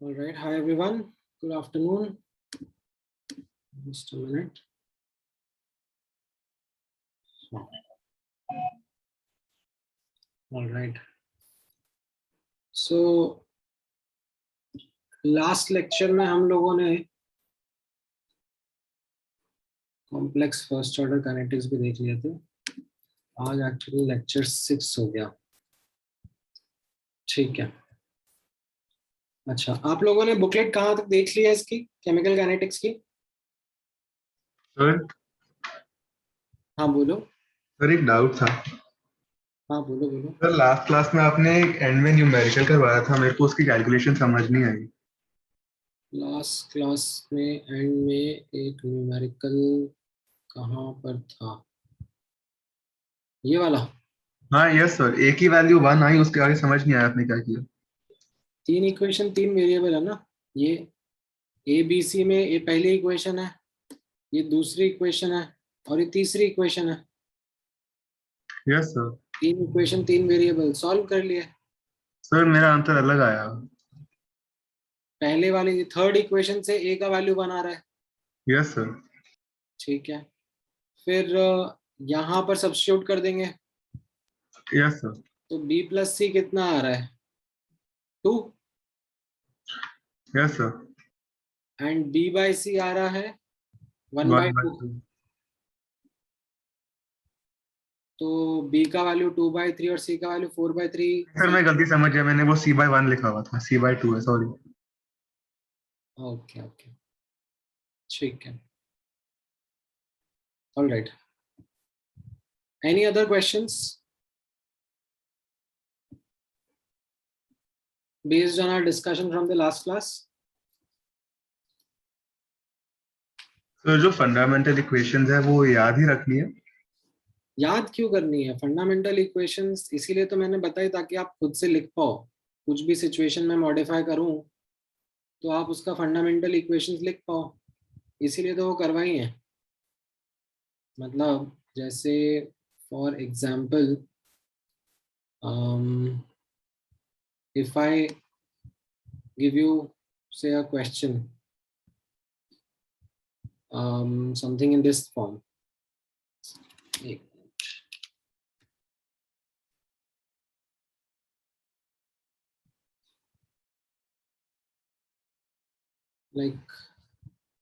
All right. Hi, everyone. Good afternoon. Just a minute. All right. So, last lecture में हम लोगों ने complex first order kinetics भी देख लिए थे। आज एक्चुअली लेक्चर 6 हो गया। ठीक है। अच्छा, आप लोगों ने बुकलेट कहाँ तक देख ली है इसकी, केमिकल काइनेटिक्स की? सर हाँ बोलो। सर एक डाउट था। हाँ बोलो बोलो। सर लास्ट क्लास में आपने एक एंड में न्यूमेरिकल करवाया था, मेरे को उसकी कैलकुलेशन समझ नहीं आई। लास्ट क्लास में एंड में एक न्यूमेरिकल कहाँ पर था? ये वाला। हाँ यस सर, एक ही वैल्यू 1 आई, उसके आगे समझ नहीं आया आपने क्या किया। 3 इक्वेशन 3 वेरिएबल है ना। ये ए बी सी में ये पहली इक्वेशन है, ये दूसरी इक्वेशन है और ये तीसरी इक्वेशन है। Yes sir. 3 equation 3 variable solve कर लिए। सर मेरा आंसर अलग आया। पहले वाली थर्ड इक्वेशन से ए का वैल्यू बना रहा है। Yes sir. ठीक है। फिर यहाँ पर सब्स्टिट्यूट कर देंगे यस सर। तो बी प्लस सी कितना आ रहा है? 2। Yes sir. And B by C आ रहा है 1/2। 1/2। तो बी का वैल्यू 2/3 और सी का वैल्यू 4/3। सर मैं गलती समझ गया, मैंने वो C/1 लिखा हुआ था, C/2 है, सॉरी। ओके ओके, ठीक है। All right, any other questions based on our discussion from the last class? Sir जो फंडामेंटल इक्वेशंस है वो याद ही रखनी है। याद क्यों करनी है फंडामेंटल इक्वेशंस? इसीलिए तो मैंने बताई ताकि आप खुद से लिख पाओ। कुछ भी सिचुएशन में मॉडिफाई करूं तो आप उसका फंडामेंटल इक्वेशंस लिख पाओ, इसीलिए तो वो करवाई है। मतलब जैसे for example if I give you say a question, something in this form. Like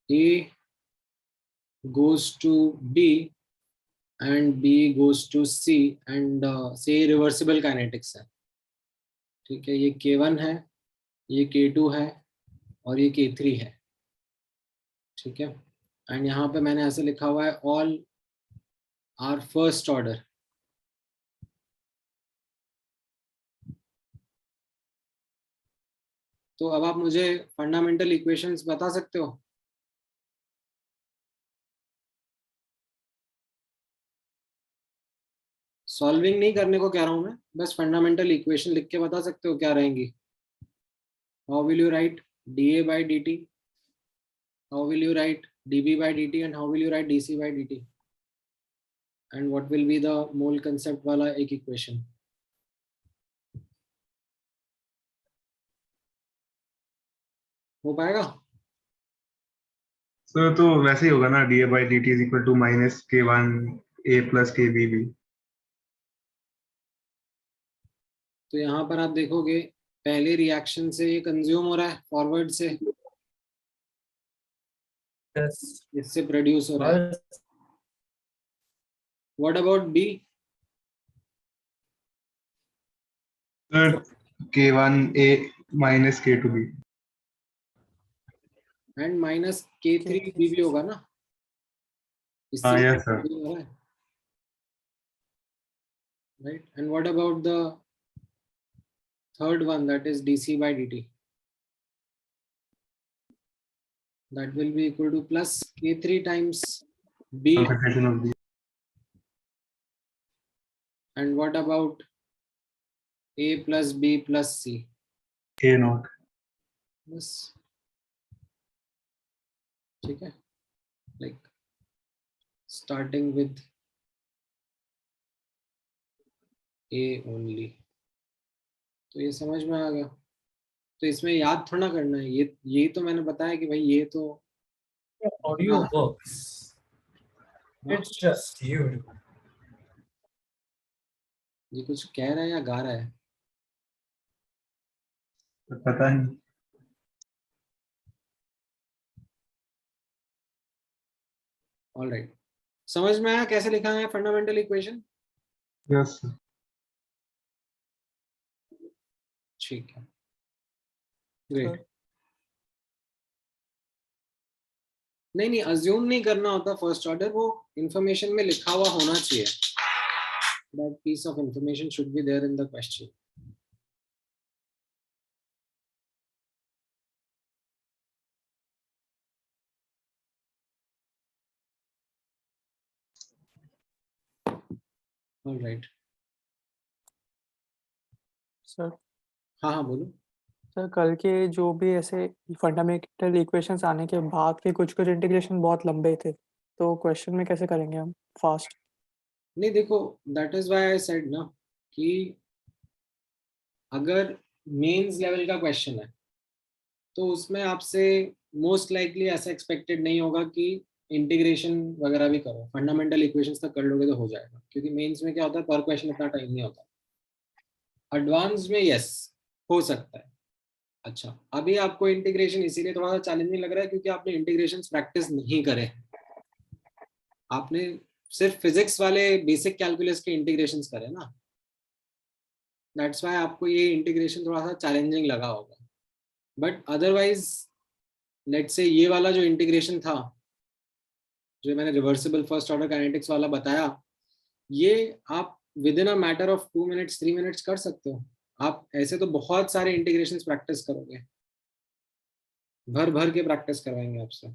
A goes to B and B goes to C and say reversible kinetics है। ठीक है, ये K1 है, ये K2 है और ये K3 है। ठीक है, एंड यहाँ पे मैंने ऐसे लिखा हुआ है ऑल आर फर्स्ट ऑर्डर। तो अब आप मुझे फंडामेंटल इक्वेशंस बता सकते हो? सॉल्विंग नहीं करने को कह रहा हूं मैं, बस फंडामेंटल इक्वेशन लिख के बता सकते हो क्या रहेंगी? How will you right dA by dt? How will you write dB by dt and how will you write dC by dt? And what will be the mole concept वाला एक equation? हो पाएगा? सर तो वैसे ही होगा ना, dA/dt is equal to -K1 A plus KBB। तो यहाँ पर आप देखोगे पहले रिएक्शन से ये कंज्यूम हो रहा है फॉरवर्ड से, इससे प्रोड्यूस हो रहा है। What about B? Sir K1A minus K2B। And -K3 B भी होगा ना, इससे हाँ भी यस सर। consume हो रहा है, right? And what about the third one, that is dC by dt? That will be equal to plus K3 times B. Concentration of the. And what about A plus B plus C? K0। बस, ठीक है, like starting with A only। तो ये समझ में आ गया? तो इसमें याद थोड़ा करना है, ये तो मैंने बताया कि भाई ये तो Audio हाँ, works. हाँ, It's just you. ये कुछ कह रहा है या गा रहा है? पता नहीं। ऑलराइट, समझ में आया कैसे लिखा है फंडामेंटल इक्वेशन? यस ठीक है, ग्रेट। नहीं नहीं, अज्यूम नहीं करना होता फर्स्ट ऑर्डर, वो इंफॉर्मेशन में लिखा हुआ होना चाहिए। That piece of information should be there in the question. Alright, sir हाँ हाँ बोलो। सर कल के जो भी ऐसे फंडामेंटल इक्वेशंस आने के बाद के कुछ कुछ इंटीग्रेशन बहुत लंबे थे, तो क्वेश्चन में कैसे करेंगे हम फास्ट? नहीं देखो, that is why I said ना कि अगर मेंस लेवल का क्वेश्चन है तो उसमें आपसे मोस्ट लाइकली ऐसा एक्सपेक्टेड नहीं होगा कि इंटीग्रेशन वगैरह भी करो, फंडामेंटल इक्वेशंस तक कर लोगे तो हो जाएगा, क्योंकि मेंस में क्या होता है, पर क्वेश्चन इतना टाइम नहीं होता। एडवांस में यस हो सकता है। अच्छा, अभी आपको इंटीग्रेशन इसीलिए थोड़ा सा चैलेंजिंग लग रहा है क्योंकि आपने इंटीग्रेशन प्रैक्टिस नहीं करे, आपने सिर्फ फिजिक्स वाले बेसिक कैलकुलस के इंटीग्रेशन करे ना, दैट्स वाई आपको ये इंटीग्रेशन थोड़ा सा चैलेंजिंग लगा होगा। बट अदरवाइज लेट्स से ये वाला जो इंटीग्रेशन था, जो मैंने रिवर्सिबल फर्स्ट ऑर्डर काइनेटिक्स वाला बताया, ये आप with in a matter of 2 minutes 3 minutes कर सकते हो। आप ऐसे तो बहुत सारे इंटीग्रेशन प्रैक्टिस करोगे, भर भर के प्रैक्टिस करवाएंगे आपसे।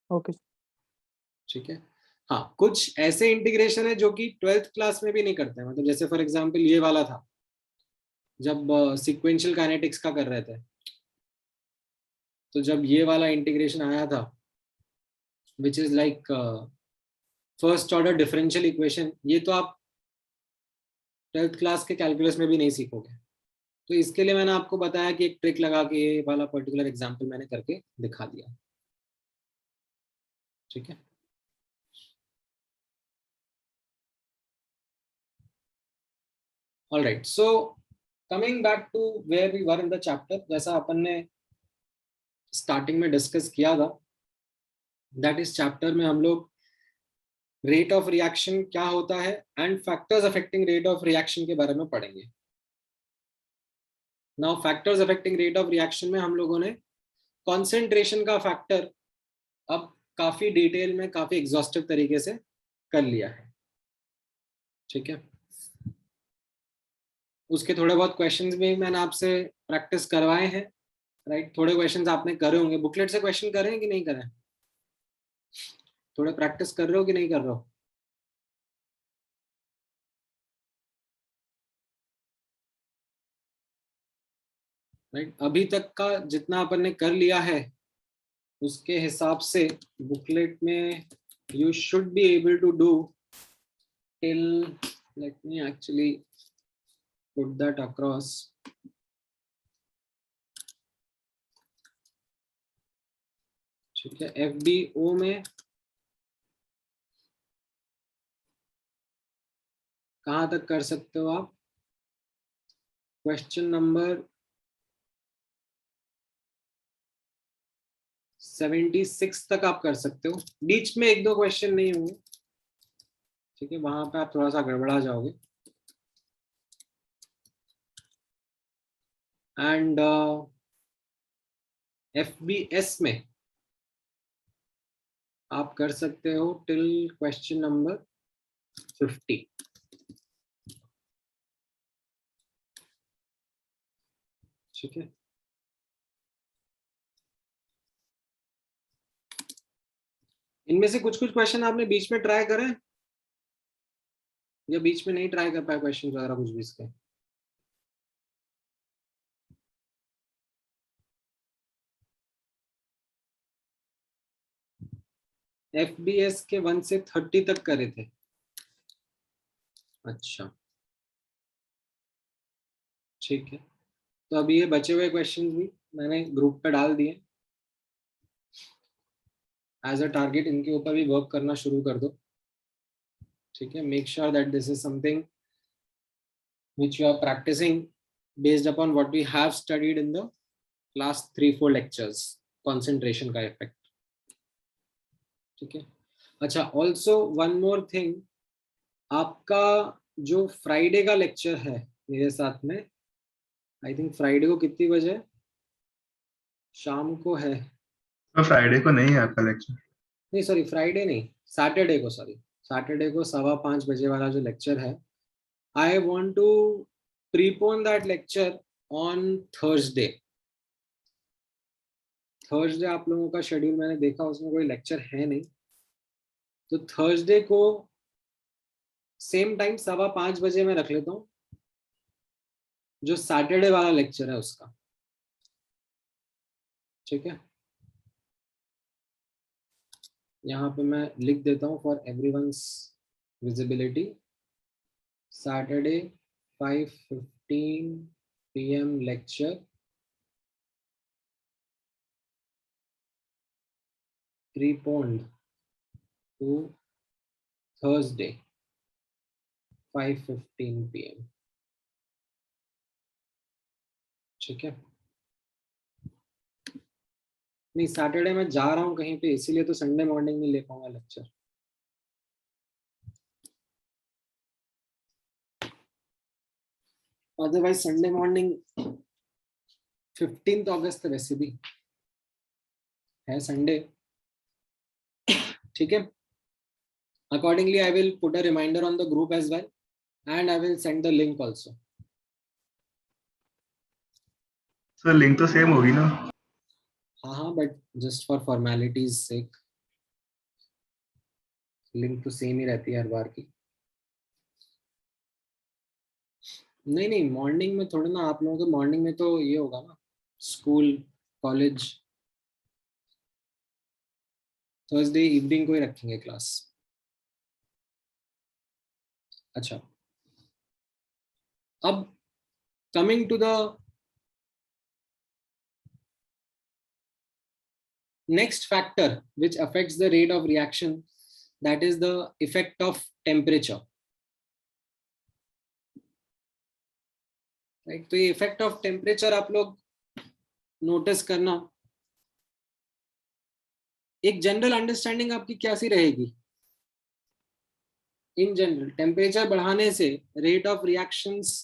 ओके। ठीक है, हाँ, कुछ ऐसे इंटीग्रेशन है जो कि 12th क्लास में भी नहीं करते हैं, मतलब जैसे फॉर एग्जांपल ये वाला था जब सीक्वेंशियल काइनेटिक्स का कर रहे थे, तो जब ये वाला इंटीग्रेशन आया था which is like first order differential equation, ये तो आप 12th क्लास के कैलकुलस में भी नहीं सीखोगे। तो इसके लिए मैंने आपको बताया कि एक ट्रिक लगा के ये वाला पर्टिकुलर एग्जांपल मैंने करके दिखा दिया। ठीक है, alright, so coming back to where we were in the chapter, जैसा अपन ने स्टार्टिंग में डिस्कस किया था, दैट इज चैप्टर में हम लोग रेट ऑफ रिएक्शन क्या होता है and factors affecting rate of reaction के बारे में पढ़ेंगे। Now factors affecting rate of reaction में हम लोगों ने कॉन्सेंट्रेशन का फैक्टर अब काफी डिटेल में, काफी एग्जॉस्टिव तरीके से कर लिया है। ठीक है, उसके थोड़े बहुत क्वेश्चंस भी मैंने आपसे प्रैक्टिस करवाए हैं, राइट? थोड़े क्वेश्चंस आपने करे होंगे, बुकलेट से क्वेश्चन करें कि नहीं करें? थोड़े प्रैक्टिस कर रहे हो कि नहीं कर रहे हो? राइट, अभी तक का जितना अपन ने कर लिया है उसके हिसाब से बुकलेट में you should be able to do till, let me actually put that across. ठीक है, FBO में कहाँ तक कर सकते हो आप? क्वेश्चन नंबर 76 तक आप कर सकते हो, बीच में एक दो क्वेश्चन नहीं होंगे। ठीक है, वहां पे आप थोड़ा सा गड़बड़ा जाओगे। एंड FBS में आप कर सकते हो टिल क्वेश्चन नंबर 50। ठीक है, इनमें से कुछ कुछ क्वेश्चन आपने बीच में ट्राई करे या बीच में नहीं ट्राई कर पाए क्वेश्चन वगैरह कुछ भी इसके? FBS के 1 से 30 तक करे थे। अच्छा, ठीक है, तो अभी ये बचे हुए क्वेश्चंस भी मैंने ग्रुप पे डाल दिए एज अ टारगेट, इनके ऊपर भी वर्क करना शुरू कर दो, ठीक है। Make sure that this is something which you are practicing based upon what we have studied in the last 3-4 lectures, concentration का effect, ठीक है। अच्छा, also one more thing, आपका जो फ्राइडे का लेक्चर है मेरे साथ में, आई थिंक फ्राइडे को कितनी बजे, शाम को है, तो फ्राइडे को नहीं है आपका लेक्चर? नहीं सॉरी फ्राइडे नहीं, सैटरडे को, सॉरी सैटरडे को 5:15 बजे वाला जो लेक्चर है, I want to prepone that lecture on Thursday. Thursday आप लोगों का शेड्यूल मैंने देखा, उसमें कोई लेक्चर है नहीं, तो थर्सडे को सेम टाइम 5:15 बजे मैं रख लेता हूँ, जो सैटरडे वाला लेक्चर है उसका, ठीक है। यहाँ पे मैं लिख देता हूँ for everyone's visibility, Saturday 5:15 PM lecture preponed to Thursday 5:15 PM, ठीक है। नहीं सैटरडे मैं जा रहा हूँ कहीं पे, इसीलिए तो संडे मॉर्निंग नहीं ले पाऊंगा लेक्चर। अदरवाइज संडे मॉर्निंग 15 अगस्त वैसे भी है संडे, ठीक है। Accordingly I will put a reminder on the group as well and I will send the link also. Sir link तो सेम होगी ना? हाँ हाँ, but just for formalities sake link तो सेम ही रहती है हर बार की। नहीं नहीं, मॉर्निंग में थोड़ा ना, आप लोगों के मॉर्निंग में तो ये होगा ना, स्कूल कॉलेज, थर्सडे इवनिंग को ही रखेंगे क्लास। अच्छा, अब coming to the next factor which affects the rate of reaction, that is the effect of temperature, right? तो ये effect of temperature आप लोग नोटिस करना, एक जनरल अंडरस्टैंडिंग आपकी कैसी रहेगी? इन जनरल टेम्परेचर बढ़ाने से रेट ऑफ रिएक्शंस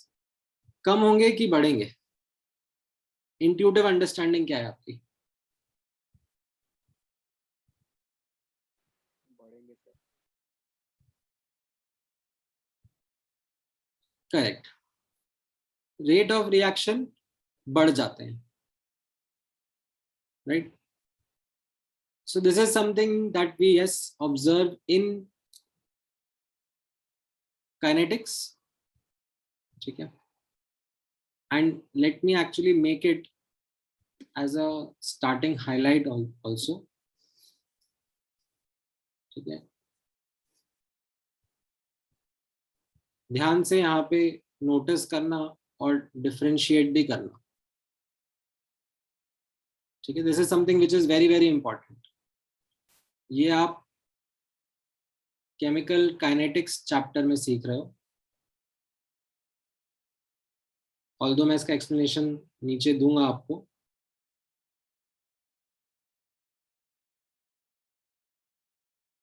कम होंगे कि बढ़ेंगे? इंट्यूटिव अंडरस्टैंडिंग क्या है आपकी? करेक्ट, रेट ऑफ रिएक्शन बढ़ जाते हैं, right? So this is something that we observe in kinetics, ठीक है। And let me actually make it as a starting highlight also, ठीक है। ध्यान से यहाँ पे नोटिस करना और डिफरेंशिएट भी करना, ठीक है। This is something which is very very important. ये आप केमिकल काइनेटिक्स चैप्टर में सीख रहे हो, ऑल्दो मैं इसका एक्सप्लेनेशन नीचे दूंगा आपको,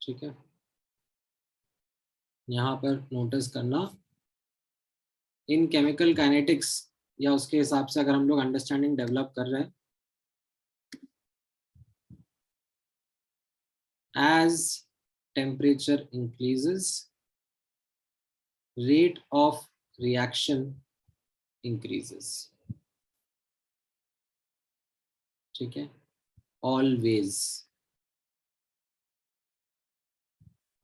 ठीक है। यहाँ पर नोटिस करना, इन केमिकल काइनेटिक्स या उसके हिसाब से अगर हम लोग अंडरस्टैंडिंग डेवलप कर रहे हैं, as temperature increases, rate of reaction increases, ठीक है। Always,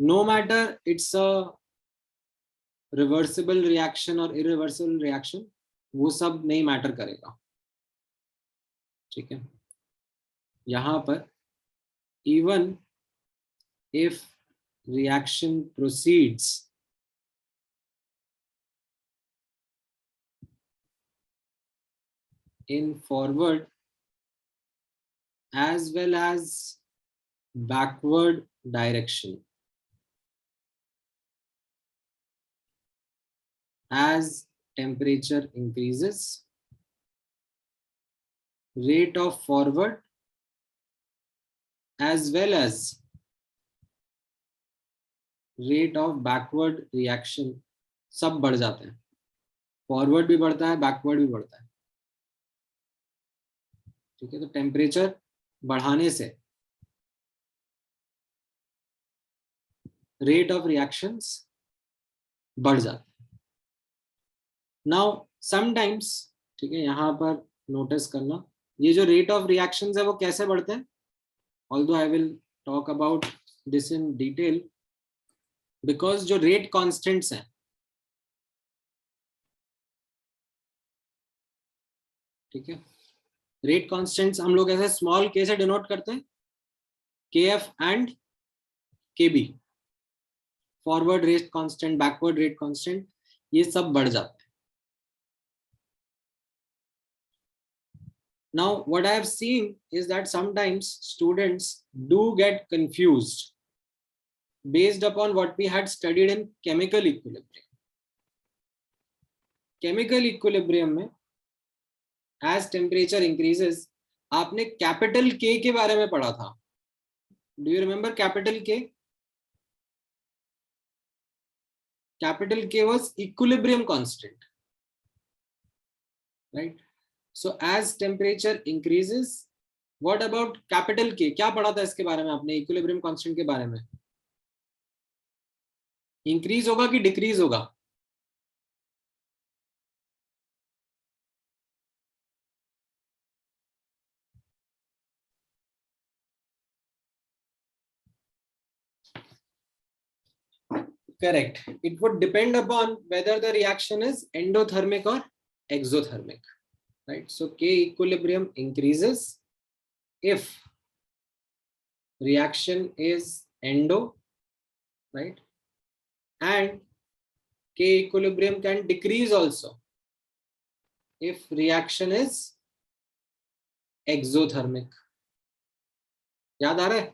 no matter it's a reversible reaction or irreversible reaction, वो सब नहीं मैटर करेगा, ठीक है। यहाँ पर even if reaction proceeds in forward as well as backward direction as temperature increases. Rate of forward as well as rate of backward reaction सब बढ़ जाते हैं. फॉरवर्ड भी बढ़ता है, बैकवर्ड भी बढ़ता है. ठीक है, तो टेम्परेचर बढ़ाने से रेट ऑफ रिएक्शंस बढ़ जाते हैं. नाउ समटाइम्स, ठीक है, यहां पर नोटिस करना, ये जो रेट ऑफ रिएक्शंस है वो कैसे बढ़ते हैं. Although I will talk about this in detail, because जो रेट कॉन्स्टेंट्स हैं, ठीक है, रेट कॉन्स्टेंट्स हम लोग ऐसे स्मॉल के से डिनोट करते हैं, K F and K B. Forward rate constant, backward rate constant, ये सब बढ़ जाते हैं. Now what I have seen is that sometimes students do get confused based upon what we had studied in chemical equilibrium. Chemical equilibrium में as temperature increases, आपने capital K के बारे में पढ़ा था. Do you remember capital K? Capital K was equilibrium constant, right? So as temperature increases, what about capital K? क्या पढ़ा था इसके बारे में आपने, equilibrium constant के बारे में? इंक्रीज होगा कि डिक्रीज होगा? Correct. It would depend upon whether the reaction is endothermic or exothermic, right? So K equilibrium increases if reaction is endo, right? And K equilibrium can decrease also if reaction is exothermic. याद आ रहा है?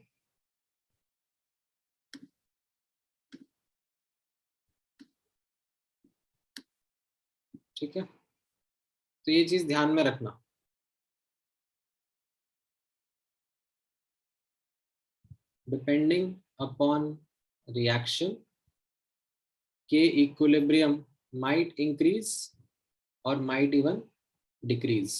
ठीक है, तो ये चीज ध्यान में रखना. Depending upon reaction, K equilibrium might increase or might even decrease.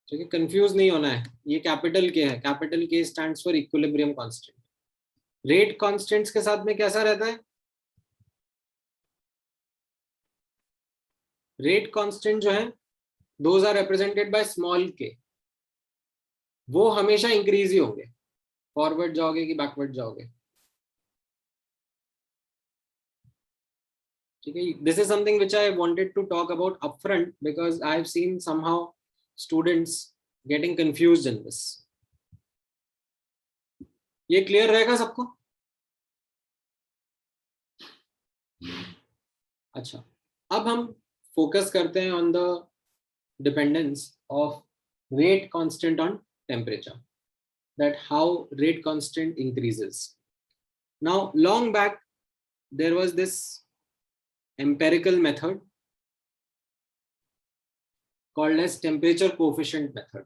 ठीक है, कंफ्यूज नहीं होना है. ये कैपिटल के है, कैपिटल के stands for equilibrium constant. Rate constants के साथ में कैसा रहता है? रेट कांस्टेंट जो है, those are represented by small K. वो हमेशा इंक्रीज ही होंगे, फॉरवर्ड जाओगे कि बैकवर्ड जाओगे. ठीक है, this is something which I wanted to talk about upfront because I have seen somehow students getting confused in this. ये क्लियर रहेगा सबको? अच्छा, अब हम फोकस करते हैं on the dependence of rate constant on temperature, that how rate constant increases. Now long back there was this empirical method called as temperature coefficient method.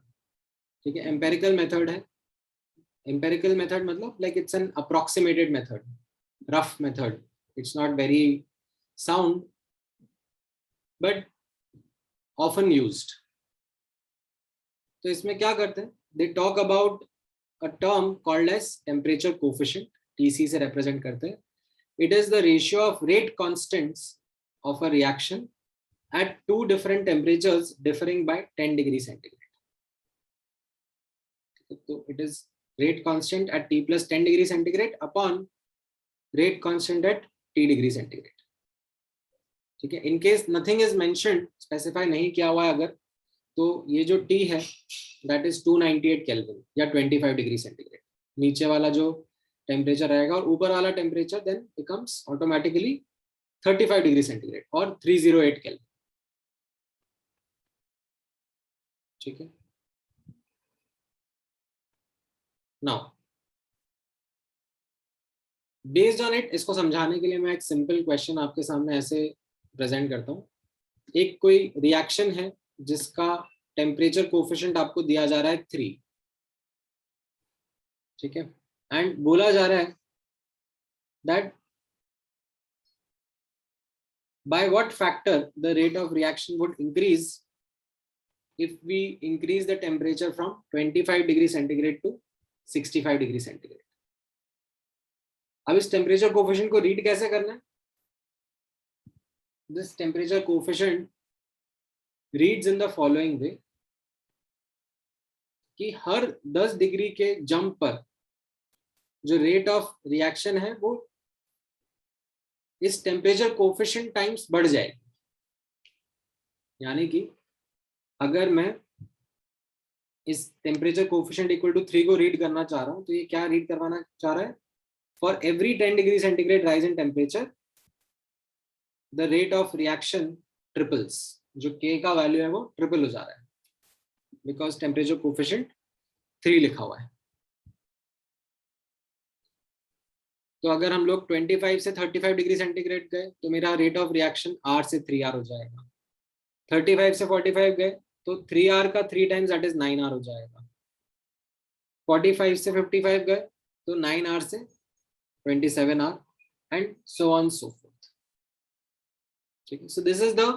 ठीक है, empirical method है. Empirical method मतलब like it's an approximated method, rough method. It's not very sound, but often used. तो इसमें क्या करते हैं? They talk about a term called as temperature coefficient. TC से represent करते हैं. It is the ratio of rate constants of a reaction at two different temperatures differing by 10 degrees centigrade. So it is rate constant at T plus 10 degrees centigrade upon rate constant at T degree centigrade. ठीक है, in case nothing is mentioned, specify नहीं किया हुआ है अगर, तो ये जो T है दैट इज 298 केल्विन या 25 डिग्री सेंटीग्रेड, नीचे वाला जो टेम्परेचर रहेगा और ऊपर वाला temperature then becomes automatically 35 degree centigrade और 308 केल्विन। ठीक है, नाउ बेस्ड ऑन इट, इसको समझाने के लिए मैं एक सिंपल क्वेश्चन आपके सामने ऐसे प्रेजेंट करता हूँ। एक कोई रिएक्शन है जिसका टेम्परेचर कोफिशिएंट आपको दिया जा रहा है 3, ठीक है, एंड बोला जा रहा है that by what factor the rate of reaction would increase if we increase the temperature from 25 degree centigrade to 65 degree centigrade. अब इस टेम्परेचर कोफिशिएंट को रीड कैसे करना है? This temperature coefficient reads in the following way कि हर 10 degree के jump पर जो रेट ऑफ रिएक्शन है वो इस टेम्परेचर कोफिशिएंट टाइम्स बढ़ जाएगी। यानी कि अगर मैं इस टेम्परेचर कोफिशिएंट इक्वल टू 3 को रीड करना चाह रहा हूं, तो ये क्या रीड करवाना चाह रहा है? For every 10 degree centigrade rise in temperature the rate of reaction triples, जो K का वैल्यू है वो ट्रिपल हो जा रहा है बिकॉज टेम्परेचर कोफिशिएंट 3 लिखा हुआ है। तो अगर हम लोग 25 से 35 डिग्री सेंटीग्रेड गए तो मेरा रेट ऑफ रिएक्शन R से 3R हो जाएगा। 35 से 45 गए तो 3R का 3 टाइम्स दैट इज 9R हो जाएगा। 45 से 55 गए तो 9R से 27R and so on so fourth. ठीक है, so this is the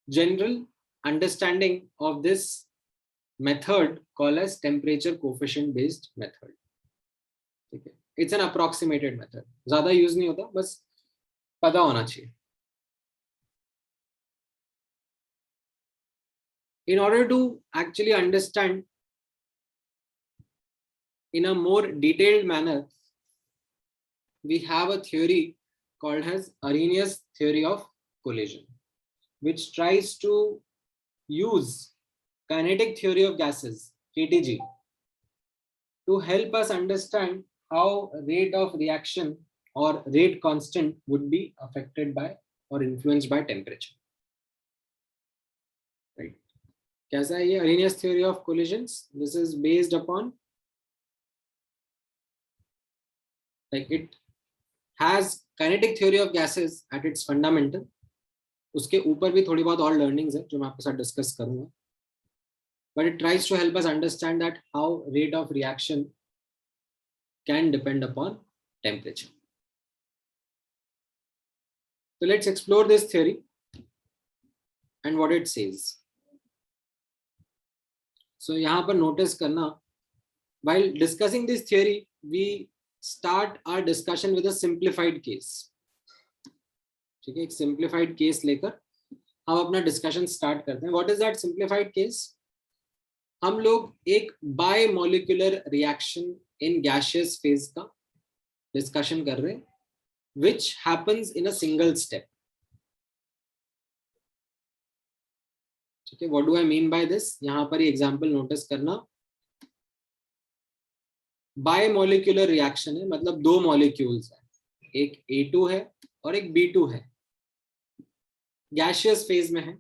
general understanding of this method called as temperature coefficient based method. ठीक है, it's an approximated method, ज्यादा यूज नहीं होता, बस पता होना चाहिए। In order to actually understand in a more detailed manner, we have a theory called as Arrhenius theory of collision, which tries to use kinetic theory of gases KTG to help us understand how rate of reaction or rate constant would be affected by or influenced by temperature. Right? कैसा है ये Arrhenius theory of collisions? This is based upon, like, it has kinetic theory of gases at its fundamental. उसके ऊपर भी थोड़ी बहुत और learnings है जो मैं आपके साथ डिस्कस करूंगा, but it tries to help us understand that how rate of reaction can depend upon temperature. So let's explore this theory and what it says. So यहाँ पर notice करना, while discussing this theory, we start our discussion with a simplified case. ठीक है, एक simplified case लेकर हम अपना discussion start करते हैं. What is that simplified case? हम लोग एक bimolecular reaction in gaseous phase का डिस्कशन कर रहे हैं, which happens in a single step. ठीक है, what do I mean by this? यहां पर ये एग्जांपल नोटिस करना। बायमोलिकुलर रिएक्शन है, मतलब दो मॉलिक्यूल्स है, एक A2 है और एक B2 है, गैसियस फेज में है।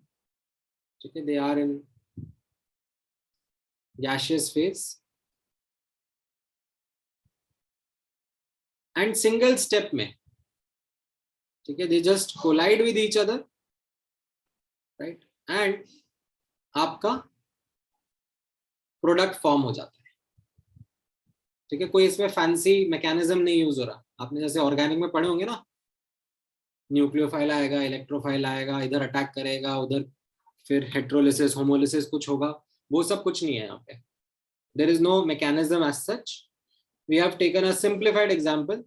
ठीक है, they are in gaseous phase and single step में, ठीक है, they just collide with each other, right, and आपका प्रोडक्ट फॉर्म हो जाता है। ठीक है, कोई इसमें फैंसी मैकेनिज्म नहीं यूज हो रहा। आपने जैसे ऑर्गेनिक में पढ़े होंगे ना, न्यूक्लियोफाइल आएगा, इलेक्ट्रोफाइल आएगा, इधर अटैक करेगा, उधर फिर हेट्रोलिसिस होमोलिसिस कुछ होगा, वो सब कुछ नहीं है यहाँ पे। There is no mechanism as such. We have taken a simplified example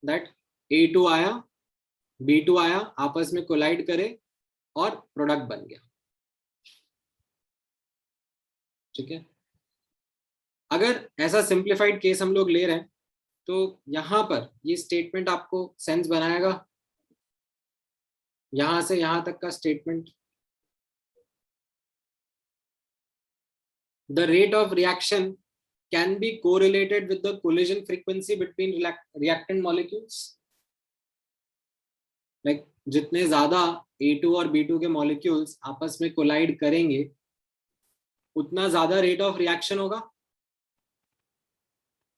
that A2 आया, B2 आया, आपस में कोलाइड करे और प्रोडक्ट बन गया। ठीक है, अगर ऐसा सिंप्लीफाइड केस हम लोग ले रहे हैं तो यहां पर ये स्टेटमेंट आपको सेंस बनाएगा, यहां से यहां तक का statement. The rate of reaction can be correlated with the collision frequency between reactant molecules. Like जितने ज्यादा A2 और B2 के मॉलिक्यूल्स आपस में कोलाइड करेंगे उतना ज्यादा रेट ऑफ रिएक्शन होगा,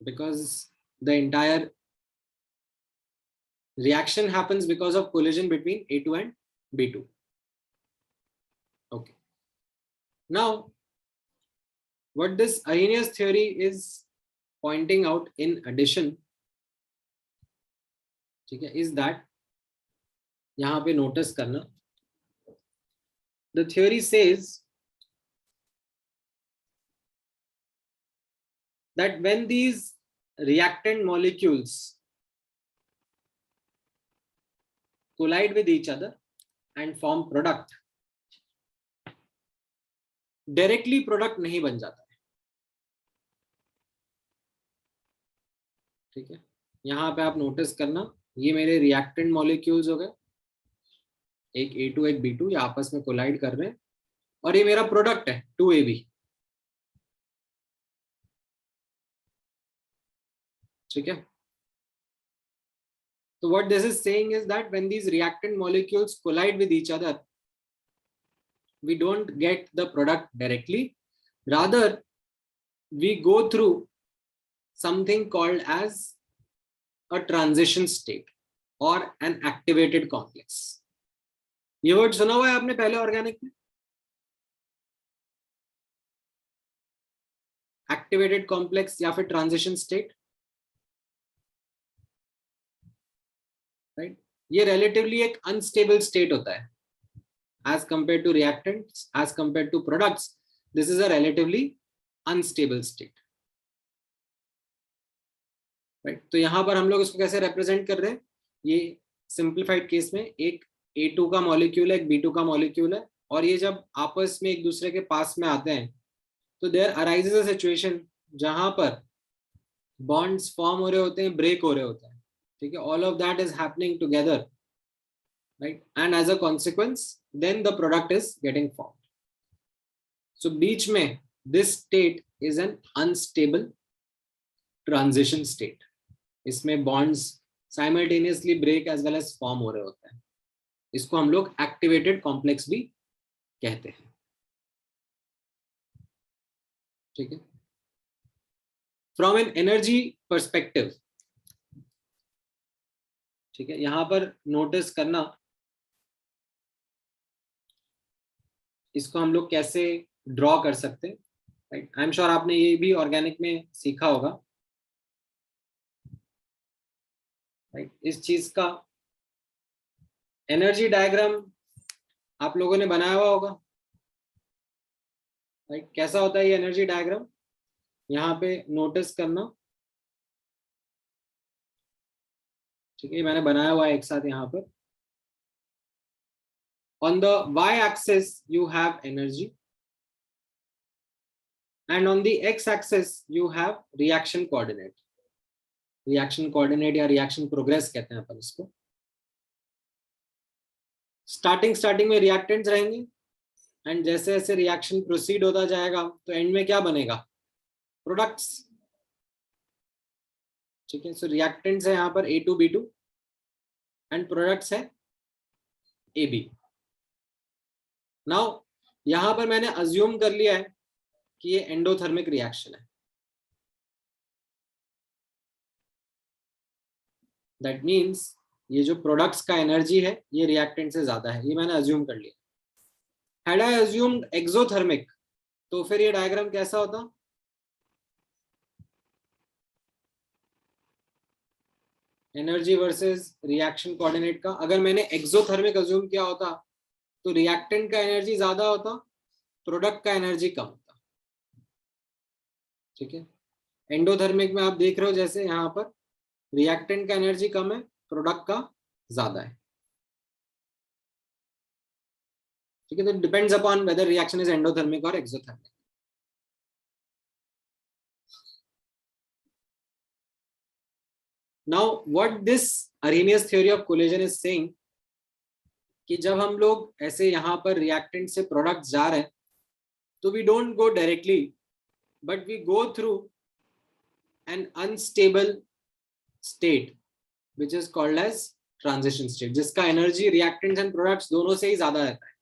because the entire reaction happens because of collision between A2 and B2. Okay. Now, what this Arrhenius theory is pointing out in addition, ठीक है, is that यहाँ पे notice करना, the theory says that when these reactant molecules collide with each other and form product, directly product नहीं बन जाता है, ठीक है। यहाँ पे आप नोटिस करना, ये मेरे रिएक्टेंट मॉलिक्यूल्स हो गए, एक A2 एक B2, ये आपस में कोलाइड कर रहे हैं, और ये मेरा प्रोडक्ट है 2AB, ठीक है। So what this is saying is that when these reactant molecules collide with each other, we don't get the product directly. Rather, we go through something called as a transition state or an activated complex. ये word सुना हुआ है आपने पहले organic में? Activated complex या फिर transition state, right? ये रिलेटिवली एक अनस्टेबल स्टेट होता है as compared to reactants, as compared to products. This is a relatively unstable state, right? तो यहां पर हम लोग इसको कैसे रिप्रेजेंट कर रहे हैं? ये सिंप्लीफाइड केस में एक A2 का मॉलिक्यूल है, एक B2 का मॉलिक्यूल है, और ये जब आपस में एक दूसरे के पास में आते हैं तो देयर अराइजेस अ सिचुएशन जहां पर बॉन्ड्स फॉर्म हो रहे होते हैं, ब्रेक हो रहे होते हैं, ठीक है। All of that is happening together, right? And as a consequence, then the product is getting formed. So बीच में this state is an unstable transition state. इसमें bonds simultaneously break as well as form हो रहे होते हैं। इसको हम लोग activated complex भी कहते हैं, ठीक है। From an energy perspective, ठीक है, यहां पर नोटिस करना, इसको हम लोग कैसे ड्रॉ कर सकते हैं, राइट? आई एम श्योर आपने ये भी ऑर्गेनिक में सीखा होगा, राइट? इस चीज का एनर्जी डायग्राम आप लोगों ने बनाया हुआ होगा, राइट? कैसा होता है ये एनर्जी डायग्राम? यहाँ पे नोटिस करना, ठीक है, मैंने बनाया हुआ है एक साथ यहाँ पर। On the y-axis you have energy, and on the x-axis you have reaction coordinate. Reaction coordinate या reaction progress कहते हैं अपन इसको। स्टार्टिंग में रिएक्टेंट्स रहेंगे, एंड जैसे जैसे रिएक्शन प्रोसीड होता जाएगा तो एंड में क्या बनेगा? प्रोडक्ट्स, ठीक है। सो रिएक्टेंट्स है यहाँ पर A2 B2 एंड प्रोडक्ट्स है AB। नाउ यहां पर मैंने अज्यूम कर लिया है कि ये एंडोथर्मिक रिएक्शन है, दैट मींस ये जो प्रोडक्ट्स का एनर्जी है ये रिएक्टेंट से ज्यादा है, ये मैंने अज्यूम कर लिया। हैड आई अज्यूम्ड एक्सोथर्मिक तो फिर ये डायग्राम कैसा होता? एनर्जी वर्सेस रिएक्शन कोऑर्डिनेट का अगर मैंने एक्सोथर्मिक अज्यूम किया होता तो रिएक्टेंट का एनर्जी ज्यादा होता, प्रोडक्ट का एनर्जी कम होता, ठीक है। एंडोथर्मिक में आप देख रहे हो जैसे यहाँ पर रिएक्टेंट का एनर्जी कम है, प्रोडक्ट का ज्यादा है, ठीक है। तो depends upon whether reaction is endothermic और exothermic. Now what this Arrhenius theory of collision is saying कि जब हम लोग ऐसे यहाँ पर रिएक्टेंट से प्रोडक्ट जा रहे हैं तो we don't go directly but we go through an unstable state which is called as transition state, जिसका एनर्जी रिएक्टेंट्स एंड प्रोडक्ट्स दोनों से ही ज्यादा रहता है.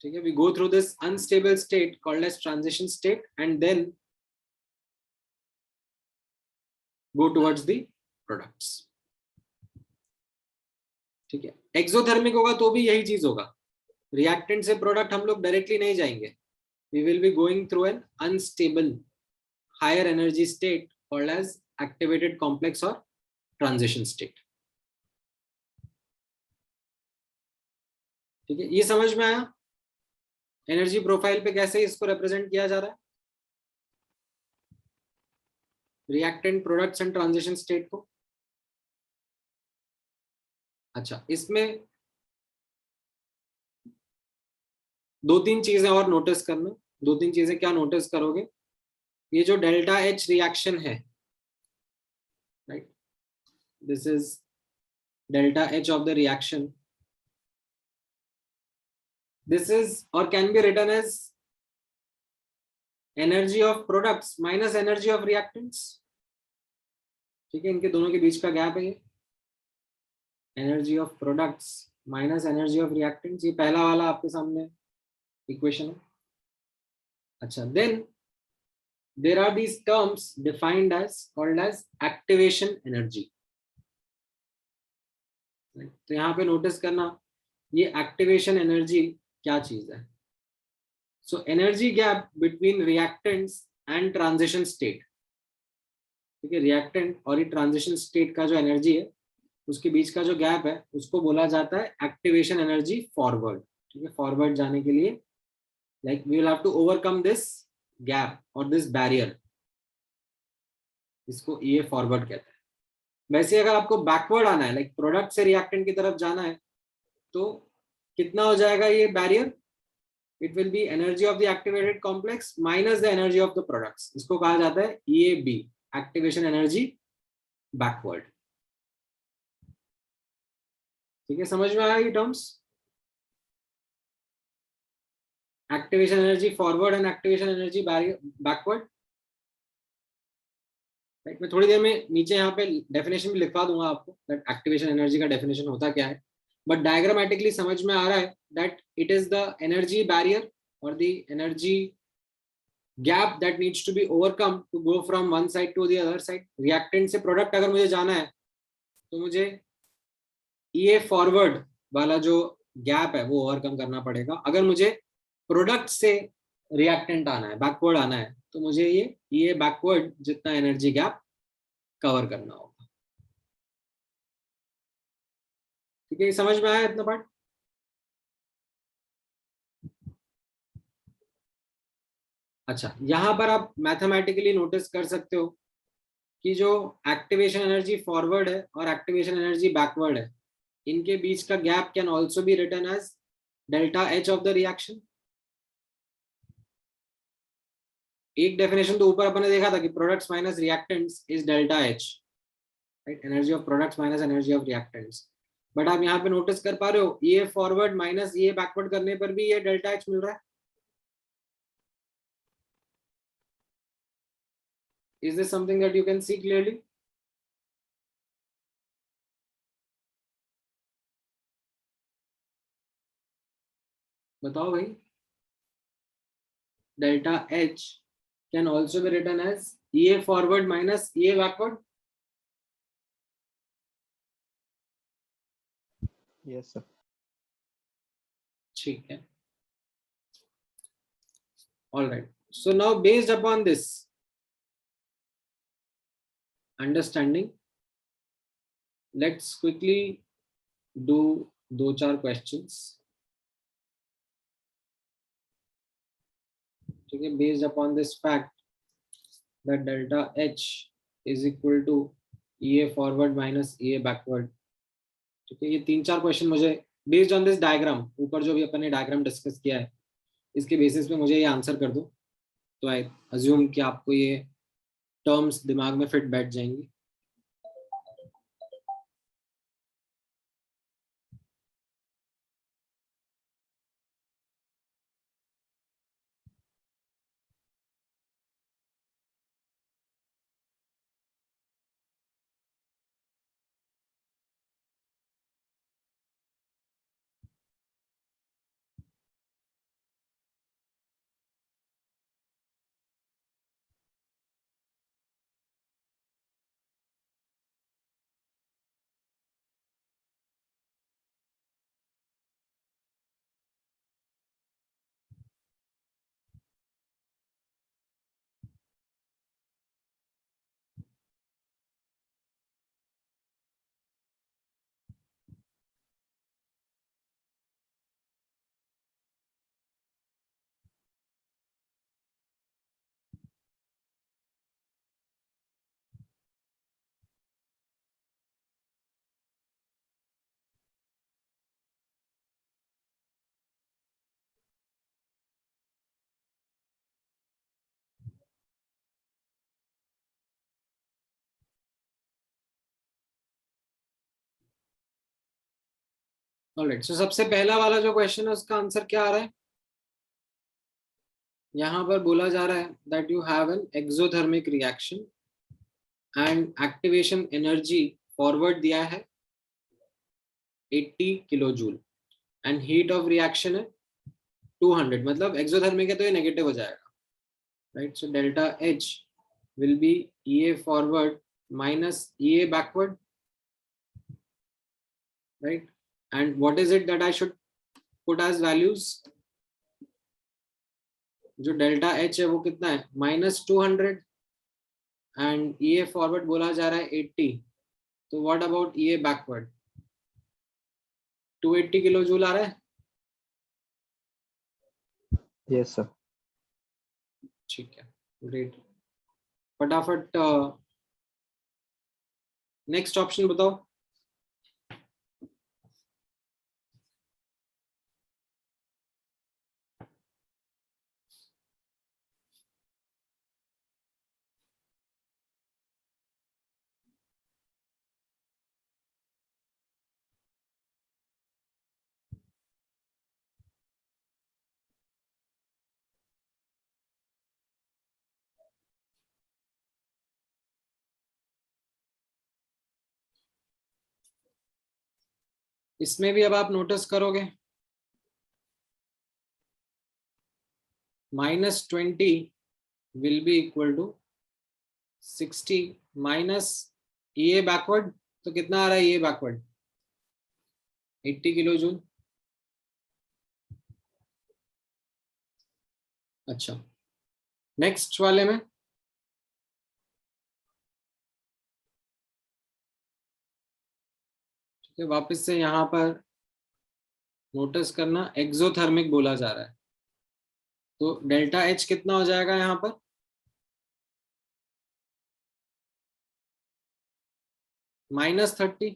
ठीक है, we go through this unstable state called as transition state and then go towards the products. ठीक है, एक्सोथर्मिक होगा तो भी यही चीज होगा. रिएक्टेंट से प्रोडक्ट हम लोग डायरेक्टली नहीं जाएंगे. We will be going through an unstable higher energy state called as activated complex or transition state. ठीक है, ये समझ में आया एनर्जी प्रोफाइल पे कैसे इसको रिप्रेजेंट किया जा रहा है, reactant products and transition state को. अच्छा, इसमें दो तीन चीजें और नोटिस करना. दो तीन चीजें क्या नोटिस करोगे, ये जो डेल्टा एच रिएक्शन है, right, this is delta H of the reaction. This is और can be written as energy of products minus energy of reactants. ठीक है, इनके दोनों के बीच का गैप है ये, energy of products minus energy of reactants. ये पहला वाला आपके सामने इक्वेशन है. अच्छा, then there are these terms defined as called as activation energy. तो यहाँ पे नोटिस करना ये एक्टिवेशन एनर्जी क्या चीज है. So energy gap between reactants and transition state. ठीक है, रिएक्टेंट और ये ट्रांजिशन स्टेट का जो एनर्जी है उसके बीच का जो गैप है उसको बोला जाता है एक्टिवेशन एनर्जी फॉरवर्ड. ठीक है, फॉरवर्ड जाने के लिए like we will have to overcome this gap और दिस बैरियर, इसको ये फॉरवर्ड कहते हैं. वैसे अगर आपको बैकवर्ड आना है, लाइक प्रोडक्ट से रिएक्टेंट की तरफ जाना है, तो कितना हो जाएगा ये barrier, it will B energy of the activated complex minus the energy of the products. इसको कहा जाता है EAB, एक्टिवेशन एनर्जी बैकवर्ड. ठीक है, समझ में आया ये terms, activation energy forward and activation energy backward. Right, मैं थोड़ी देर में नीचे यहाँ पे डेफिनेशन भी लिखवा दूंगा आपको दैट एक्टिवेशन एनर्जी का डेफिनेशन होता क्या है, बट डायग्रामेटिकली समझ में आ रहा है that it is the energy barrier और the energy gap that needs to be overcome to go from one side to the other side. Reactant से प्रोडक्ट अगर मुझे जाना है तो मुझे ये फॉरवर्ड वाला जो गैप है वो ओवरकम करना पड़ेगा. अगर मुझे प्रोडक्ट से रिएक्टेंट आना है, बैकवर्ड आना है, तो मुझे ये बैकवर्ड जितना एनर्जी गैप कवर करना होगा. ठीक है, ये समझ में आया इतना पार्ट. अच्छा, यहां पर आप मैथमेटिकली नोटिस कर सकते हो कि जो एक्टिवेशन एनर्जी फॉरवर्ड है और एक्टिवेशन एनर्जी बैकवर्ड है, इनके बीच का gap can also be written as delta H of the reaction. एक डेफिनेशन तो ऊपर अपन ने देखा था कि products minus reactants is delta H, right, energy of products minus energy of reactants. But आप यहाँ पे नोटिस कर पा रहे हो ये फॉरवर्ड माइनस ये बैकवर्ड करने पर भी ये डेल्टा एच मिल रहा है. Is this something that you can see clearly? बताओ भाई. Delta H can also be written as EA forward minus EA backward. Yes sir. ठीक है. All right. So now based upon this understanding, let's quickly do दो चार questions. ठीक है, based upon this fact that delta H is equal to EA forward minus EA backward. ठीक है, ये तीन चार क्वेश्चन मुझे बेस्ड ऑन दिस डायग्राम, ऊपर जो भी अपन ने डायग्राम डिस्कस किया है इसके बेसिस पे मुझे ये आंसर कर दो, तो आई अज्यूम कि आपको ये टर्म्स दिमाग में फिट बैठ जाएंगी. ऑलराइट, सो सबसे पहला वाला जो क्वेश्चन है उसका आंसर क्या आ रहा है. यहां पर बोला जा रहा है that you have an exothermic reaction and activation energy forward दिया है 80 kilo joule and heat of reaction है 200. मतलब एक्सोथर्मिक है तो ये नेगेटिव हो जाएगा, right. So delta H will be EA forward minus EA backward, right. And what is it that I should put as values. जो डेल्टा एच है वो कितना है, -200 एंड EA फॉरवर्ड बोला जा रहा है 80. तो what about EA backward, 280 kilo joule आ रहा है. Yes sir. ठीक है, ग्रेट. फटाफट नेक्स्ट ऑप्शन बताओ. इसमें भी अब आप नोटिस करोगे -20 will be equal to 60 minus EA backward. तो कितना आ रहा है EA बैकवर्ड, 80 किलो जूल. अच्छा, नेक्स्ट वाले में ठीक है, वापस से यहाँ पर नोटिस करना एक्सोथर्मिक बोला जा रहा है. तो डेल्टा एच कितना हो जाएगा यहाँ पर, -30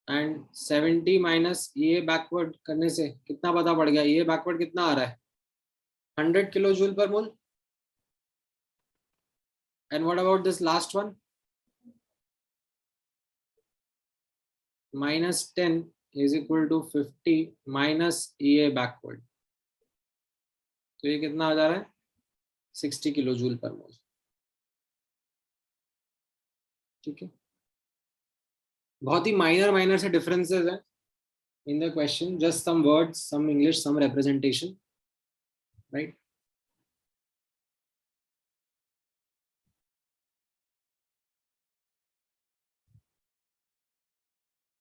एंड 70 माइनस EA बैकवर्ड करने से कितना पता पड़ गया. EA बैकवर्ड कितना आ रहा है, 100 kilo joule per mole. And what about this last one, -10 is equal to 50 minus EA backward. तो ये कितना आ जा रहा है, 60 किलो जूल पर मोल. ठीक है, बहुत ही माइनर से डिफरेंसेस हैं in the question, just some words, some English, some representation, right.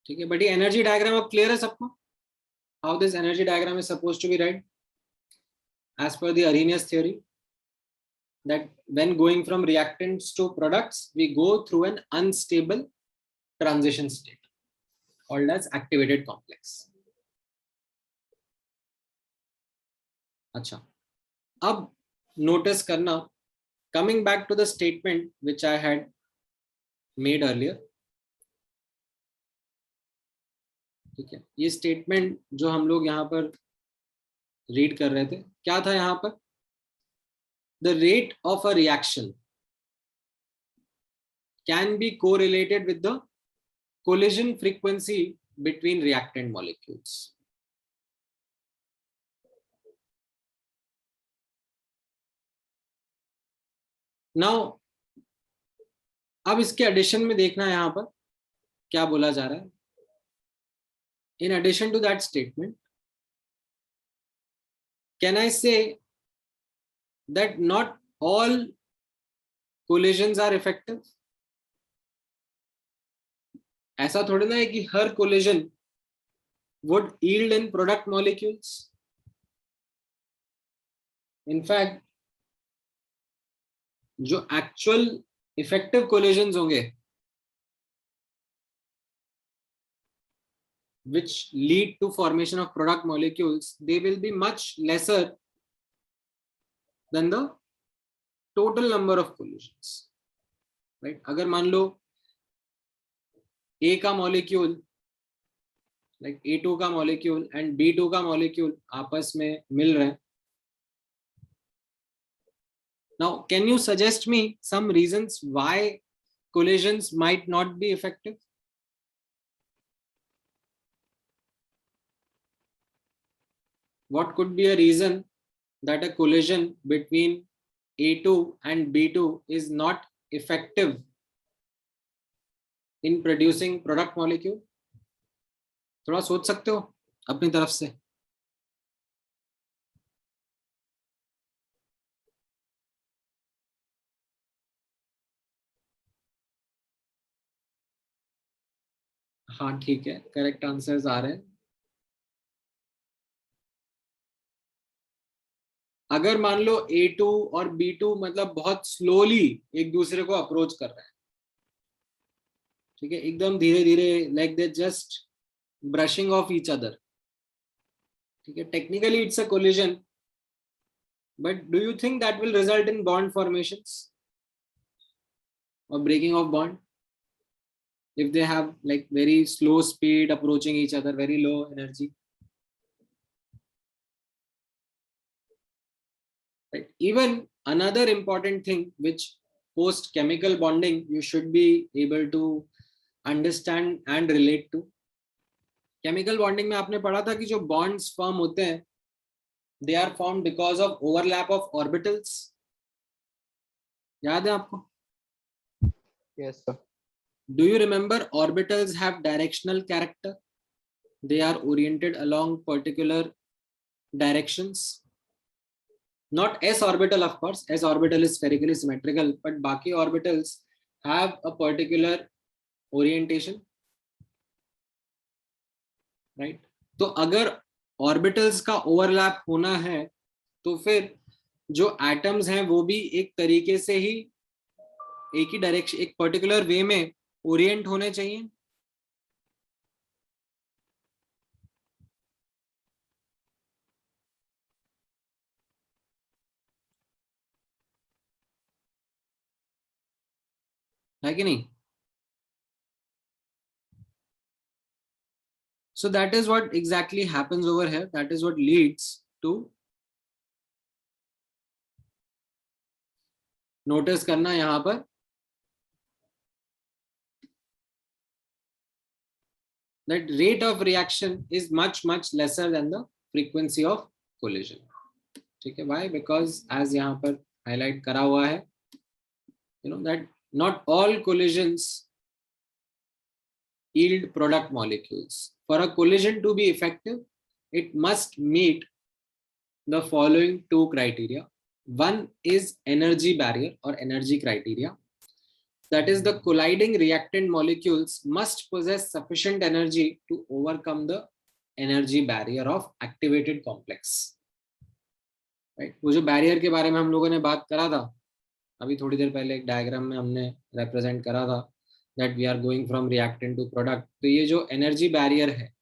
ठीक है, बट ये एनर्जी डायग्राम अब क्लियर है सबको, how this energy diagram is supposed to be read as per the Arrhenius theory, that when going from reactants to products we go through an unstable transition state called as activated complex. अच्छा, अब notice करना, coming back to the statement which I had made earlier. ठीक है, ये statement जो हम लोग यहाँ पर रीड कर रहे थे क्या था, यहाँ पर the rate of a reaction can be correlated with the collision frequency between reactant molecules. Now, अब इसके एडिशन में देखना है यहाँ पर क्या बोला जा रहा है. In addition to that statement, can I say that not all collisions are effective? ऐसा थोड़ी ना है कि हर collision would yield in product molecules. In fact, जो actual effective collisions होंगे, which lead to formation of product molecules, they will be much lesser than the total number of collisions, right? अगर मान लो A का molecule, like A2 का molecule and B2 का molecule आपस में मिल रहे हैं. Now, can you suggest me some reasons why collisions might not be effective? What could be a reason that a collision between A2 and B2 is not effective in producing product molecule? थोड़ा सोच सकते हो अपनी तरफ से. हाँ ठीक है, करेक्ट आंसर्स आ रहे हैं. अगर मान लो A2 और B2 मतलब बहुत स्लोली एक दूसरे को अप्रोच कर रहे हैं, ठीक है, एकदम धीरे धीरे, like they just brushing off each other, ठीक है, technically it's a collision, but do you think that will result in bond formations और breaking off bond if they have like very slow speed approaching each other, very low energy, right? Even another important thing which post chemical bonding you should be able to understand and relate to. Chemical bonding में आपने पढ़ा था कि जो bonds form होते हैं, they are formed because of overlap of orbitals. याद है आपको? Yes, sir. Do you remember orbitals have directional character? They are oriented along particular directions. Not s orbital, of course. S orbital is spherically symmetrical, but बाकी orbitals have a particular orientation, right? तो अगर orbitals का overlap होना है, तो फिर जो atoms हैं वो भी एक तरीके से ही एक ही डायरेक्शन, एक पर्टिकुलर वे में ओरिएंट होने चाहिए. है कि नहीं? So that is what exactly happens over here. That is what leads to, notice करना यहाँ पर, that rate of reaction is much lesser than the frequency of collision. ठीक है? Why? Because as यहाँ पर highlight करा हुआ है, you know that not all collisions yield product molecules. For a collision to be effective, it must meet the following two criteria. One is energy barrier or energy criteria. That is, the colliding reactant molecules must possess sufficient energy to overcome the energy barrier of activated complex. Right? वो जो barrier के बारे में हम लोगों ने बात करा था, अभी थोड़ी देर पहले एक डायग्राम में हमने represent करा था, that we are going from reactant to product. तो ये जो energy barrier है,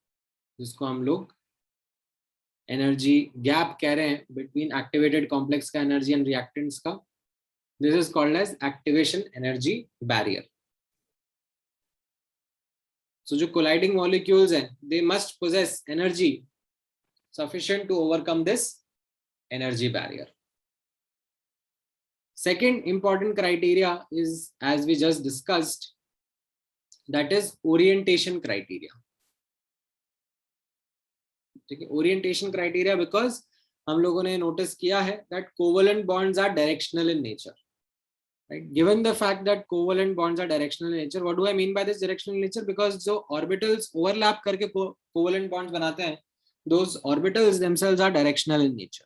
जिसको हम लोग energy gap कह रहे हैं between activated complex का energy and reactants का, this is called as activation energy barrier. So जो colliding molecules हैं, they must possess energy sufficient to overcome this energy barrier. Second important criteria is, as we just discussed, that is orientation criteria. ठीक है, orientation criteria because हम लोगों ने notice किया है that covalent bonds are directional in nature. Right? Given the fact that covalent bonds are directional in nature, what do I mean by this directional in nature? Because जो orbitals overlap करके covalent bonds बनाते हैं, those orbitals themselves are directional in nature.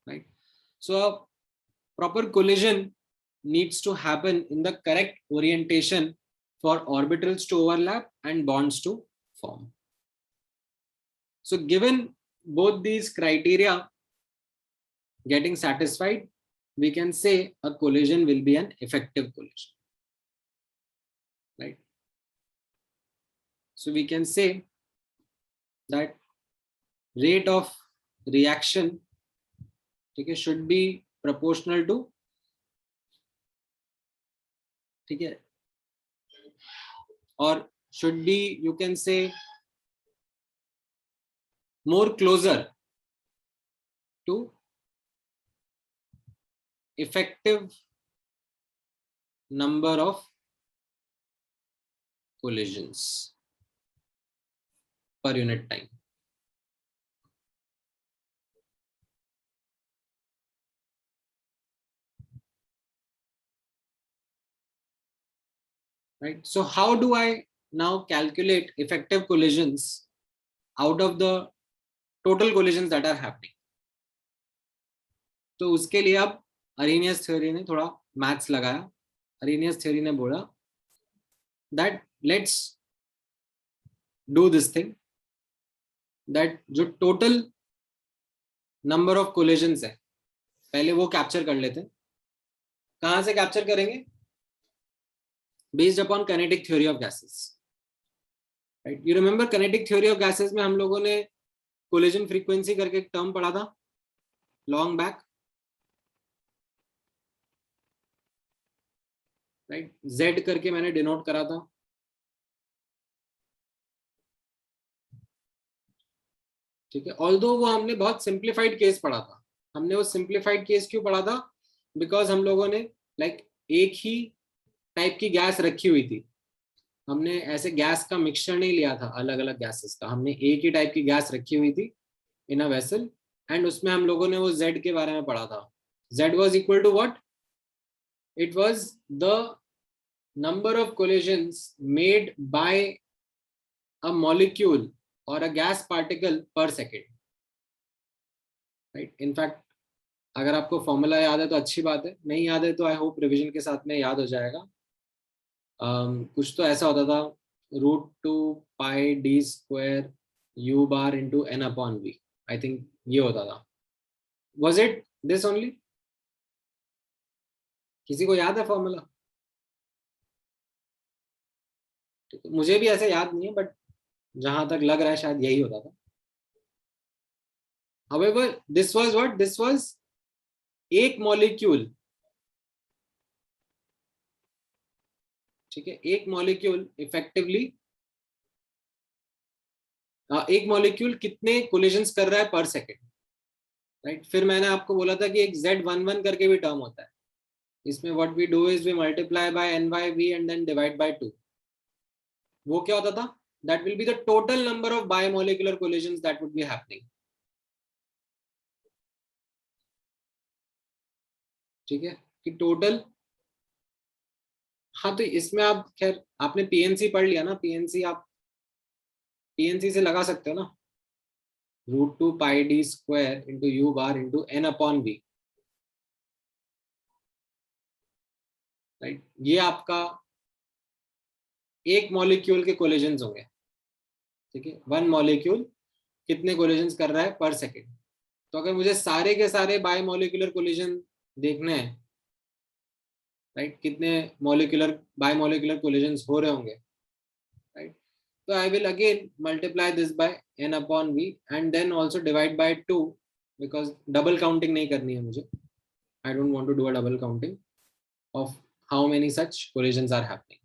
Right? So a proper collision needs to happen in the correct orientation for orbitals to overlap and bonds to form. So given both these criteria getting satisfied, we can say a collision will be an effective collision. Right? So we can say that rate of reaction, okay, should be proportional to, okay, or should be, you can say, more closer to effective number of collisions per unit time. Right? So how do I now calculate effective collisions out of the total collisions that are happening? तो उसके लिए अब Arrhenius theory ने थोड़ा maths लगाया. Arrhenius theory ने बोला that let's do this thing, that जो total number of collisions है पहले वो कैप्चर कर लेते हैं. कहाँ से कैप्चर करेंगे? Based upon kinetic theory of gases. Right? You remember kinetic theory of gases में हम लोगों ने collision frequency करके एक term पढ़ा था long back. Right? Z करके मैंने denote करा था. ठीक है, although वो हमने बहुत simplified case पढ़ा था. हमने वो simplified case क्यों पढ़ा था? Because हम लोगों ने like एक ही टाइप की गैस रखी हुई थी. हमने ऐसे गैस का मिक्सचर नहीं लिया था अलग अलग गैसेस का. हमने एक ही टाइप की गैस रखी हुई थी इन अ वेसल एंड उसमें हम लोगों ने वो Z के बारे में पढ़ा था. Z was equal to what? It was the number of collisions made by a molecule or a gas particle per second. Right? In fact, अगर आपको फॉर्मूला याद है तो अच्छी बात है, नहीं याद है तो आई होप रिवीजन के साथ में याद हो जाएगा. कुछ तो ऐसा होता था √2πd² u bar into n upon v. I think ये होता था. Was it this only? किसी को याद है फॉर्मूला? मुझे भी ऐसे याद नहीं है बट जहां तक लग रहा है शायद यही होता था. However, this was what? This was एक मॉलिक्यूल. ठीक है, एक मॉलिक्यूल इफेक्टिवली एक मॉलिक्यूल कितने कोलिजन्स कर रहा है पर सेकेंड. राइट? फिर मैंने आपको बोला था कि एक Z11 करके भी टर्म होता है. इसमें what we do is we multiply by n by v and then divide by 2. वो क्या होता था? That will be the total number of biomolecular collisions that would be happening. ठीक है, कि टोटल. हाँ, तो इसमें आप खैर आपने पीएनसी पढ़ लिया ना. पीएनसी आप पीएनसी से लगा सकते हो ना. √2πd² into u bar into n upon v. Right? ये आपका एक मॉलिक्यूल के कोलिजन्स होंगे. ठीक है, वन मॉलिक्यूल कितने कोलिजन्स कर रहा है पर सेकेंड. तो अगर मुझे सारे के सारे बायोमोलिकुलर कोलिजन देखने हैं, राइट, कितने मॉलिक्यूलर बायोमोलिकुलर कोलिजन्स हो रहे होंगे, राइट, तो I will again multiply this by n upon v and then also divide by 2 because double counting नहीं करनी है मुझे. I don't want to do a double counting of how many such collisions are happening.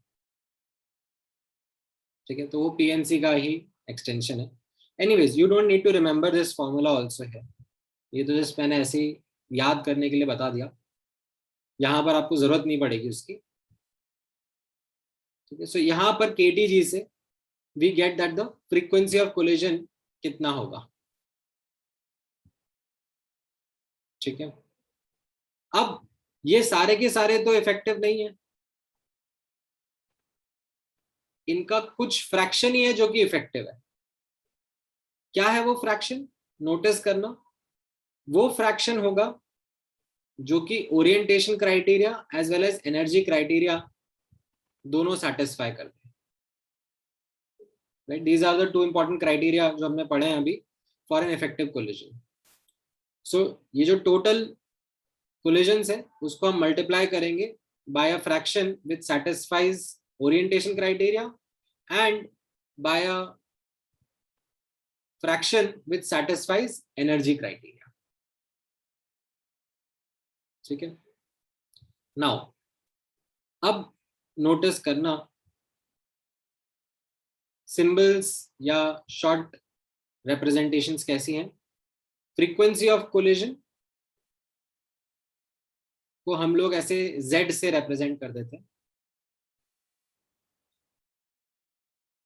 ठीक है, तो वो PNC का ही एक्सटेंशन है. Anyways, you don't need to remember this formula also है. ये तो जस्ट मैंने ऐसे ही याद करने के लिए बता दिया. यहां पर आपको जरूरत नहीं पड़ेगी उसकी, ठीक है। सो यहां पर KTG से we get that the frequency of collision कितना होगा, ठीक है। अब ये सारे के सारे तो इफेक्टिव नहीं है, इनका कुछ फ्रैक्शन ही है जो कि इफेक्टिव है। क्या है वो फ्रैक्शन, नोटिस करना, वो फ्रैक्शन होगा जो कि orientation criteria as well as energy criteria दोनों सेटिस्फाई करते हैं, right. These are the two important criteria जो हमने पढ़े हैं अभी for an effective collision. So ये जो टोटल कोलिजन्स है उसको हम मल्टीप्लाई करेंगे by a fraction which satisfies orientation criteria and by a fraction which satisfies energy criteria, ठीक है। नाउ अब नोटिस करना सिंबल्स या शॉर्ट रिप्रेजेंटेशंस कैसी हैं। फ्रीक्वेंसी ऑफ कोलिजन को हम लोग ऐसे Z से रिप्रेजेंट कर देते हैं।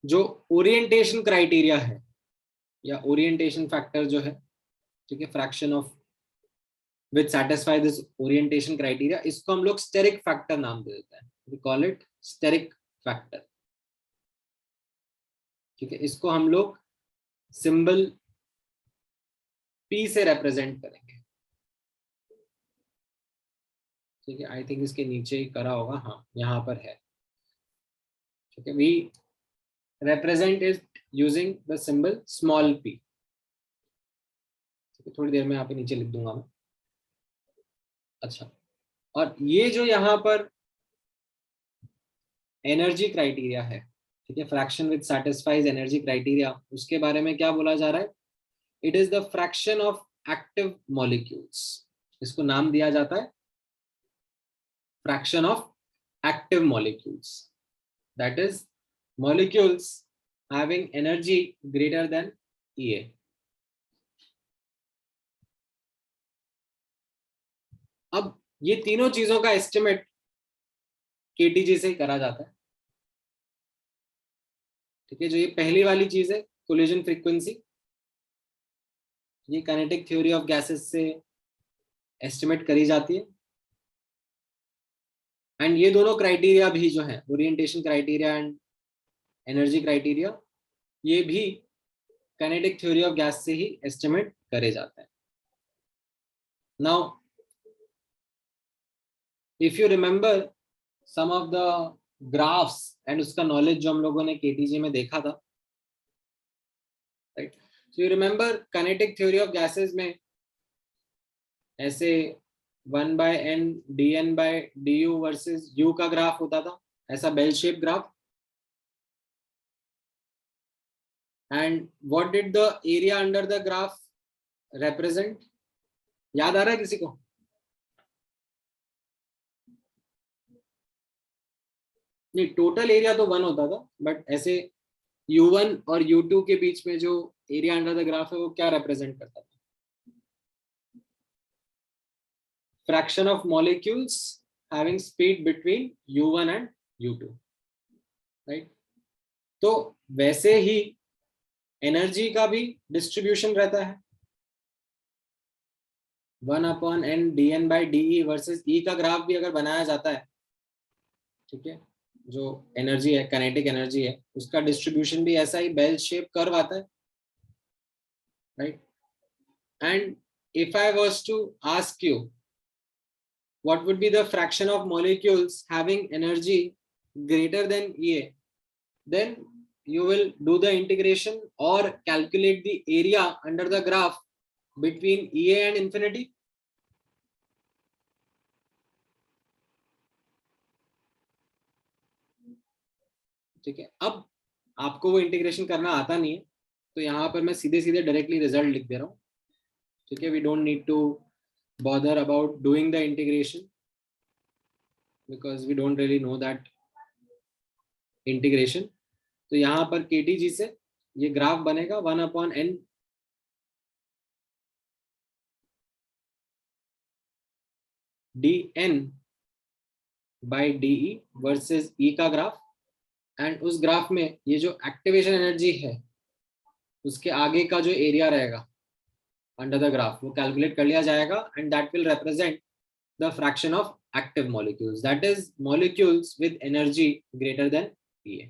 जो ओरिएंटेशन क्राइटेरिया है या ओरिएंटेशन फैक्टर जो है, ठीक है, fraction of which satisfy this orientation criteria, इसको हम लोग स्टेरिक फैक्टर नाम दे देते हैं, we call it steric factor, ठीक है। इसको हम लोग सिंबल P से रिप्रेजेंट करेंगे, ठीक है। आई थिंक इसके नीचे ही करा होगा, हाँ यहाँ पर है, ठीक है। We represent it using the symbol small p, थोड़ी देर में यहाँ पे नीचे लिख दूंगा मैं। अच्छा, और ये जो यहाँ पर एनर्जी क्राइटेरिया है, ठीक है, fraction with satisfies energy criteria, उसके बारे में क्या बोला जा रहा है, it is the fraction of active molecules. इसको नाम दिया जाता है fraction of active molecules, that is molecules having energy greater than EA. अब ये तीनों चीजों का एस्टिमेट KTG से करा जाता है, ठीक है। जो ये पहली वाली चीज है कोलिजन फ्रीक्वेंसी, ये काइनेटिक थ्योरी ऑफ गैसेस से एस्टिमेट करी जाती है। एंड ये दोनों क्राइटेरिया भी जो है orientation criteria and energy criteria, ये भी काइनेटिक थ्योरी ऑफ गैस से ही एस्टिमेट करे जाते हैं। Now if you remember some of the graphs and उसका नॉलेज जो हम लोगों ने KTG में देखा था, राइट। So you remember kinetic theory of gases में ऐसे 1/n dN/du वर्सेस u का ग्राफ होता था, ऐसा bell shape graph. And what did the area under the graph represent, याद आ रहा है किसी को? नहीं, टोटल एरिया तो 1 होता था, बट ऐसे U1 और U2 के बीच में जो एरिया अंडर द ग्राफ है वो क्या रिप्रेजेंट करता था? Fraction of molecules having speed between U1 and U2, right. तो वैसे ही एनर्जी का भी डिस्ट्रीब्यूशन रहता है, 1/n dN/dE वर्सेस E का ग्राफ भी अगर बनाया जाता है, ठीक है, जो एनर्जी है काइनेटिक एनर्जी है उसका डिस्ट्रीब्यूशन भी ऐसा ही बेल शेप कर्व आता है, right. And if I was to ask you what would be the fraction of molecules having energy greater than EA, then you will do the integration or calculate the area under the graph between EA and infinity. ठीक है, अब आपको वो integration करना आता नहीं है, तो यहाँ पर मैं सीधे सीधे डायरेक्टली रिजल्ट लिख दे रहा हूँ, ठीक है। We don't need to bother about doing the integration because we don't really know that integration. तो यहाँ पर KTG से ये ग्राफ बनेगा 1/n dN by DE versus E का ग्राफ, एंड उस ग्राफ में ये जो एक्टिवेशन एनर्जी है उसके आगे का जो एरिया रहेगा अंडर द ग्राफ वो कैलकुलेट कर लिया जाएगा, and that will represent the fraction of active molecules, that is molecules with energy greater than EA.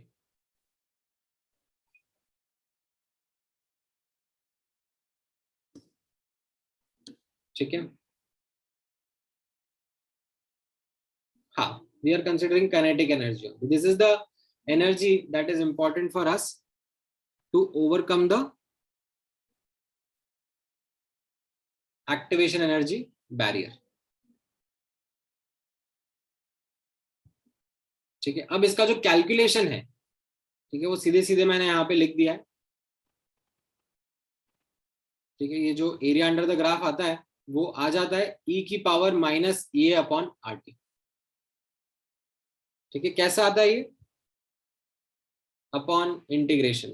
ठीक है, हाँ, we are considering kinetic energy. This is the energy that is important for us to overcome the activation energy barrier. ठीक है, अब इसका जो calculation है, ठीक है, वो सीधे सीधे मैंने यहाँ पे लिख दिया है. ठीक है, ये जो एरिया अंडर द ग्राफ आता है वो आ जाता है E की power minus EA upon RT. ठीक है, कैसा आता है ये? Upon integration.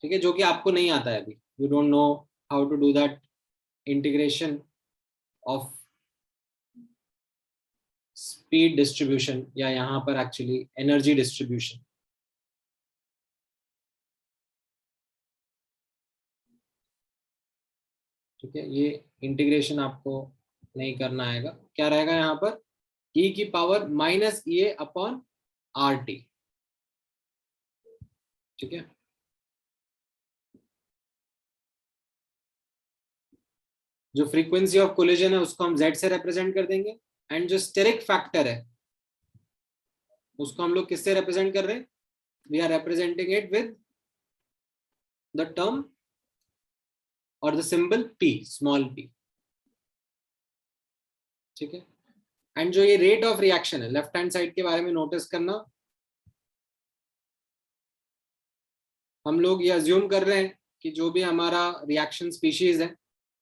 ठीक है, जो कि आपको नहीं आता है अभी. You don't know how to do that integration of speed distribution, या यहाँ पर एक्चुअली एनर्जी डिस्ट्रीब्यूशन. ठीक है, ये इंटीग्रेशन आपको नहीं करना आएगा. क्या रहेगा यहाँ पर? E की power minus EA upon RT. ठीक है, जो फ्रीक्वेंसी ऑफ कोलिजन है उसको हम Z से रिप्रेजेंट कर देंगे, एंड जो स्टेरिक फैक्टर है उसको हम लोग किससे रिप्रेजेंट कर रहे हैं? We are representing it with the term और the symbol P, small p. ठीक है, एंड जो ये रेट ऑफ रिएक्शन है लेफ्ट हैंड साइड के बारे में नोटिस करना. हम लोग ये अज्यूम कर रहे हैं कि जो भी हमारा रिएक्शन स्पीशीज है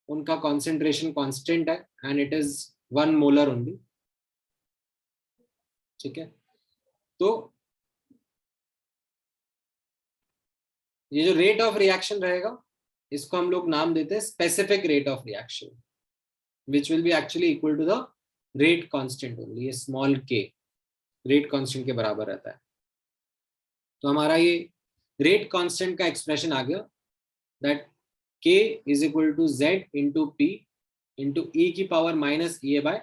उनका कॉन्सेंट्रेशन कांस्टेंट है, and it is 1 molar only. ठीक है, तो ये जो रेट ऑफ रिएक्शन रहेगा इसको हम लोग नाम देते हैं specific rate of reaction, which will be actually equal to the rate constant only. ये स्मॉल k रेट कांस्टेंट के बराबर रहता है. तो हमारा ये रेट कांस्टेंट का एक्सप्रेशन आ गया, that k is equal to Z into P into E की power minus EA by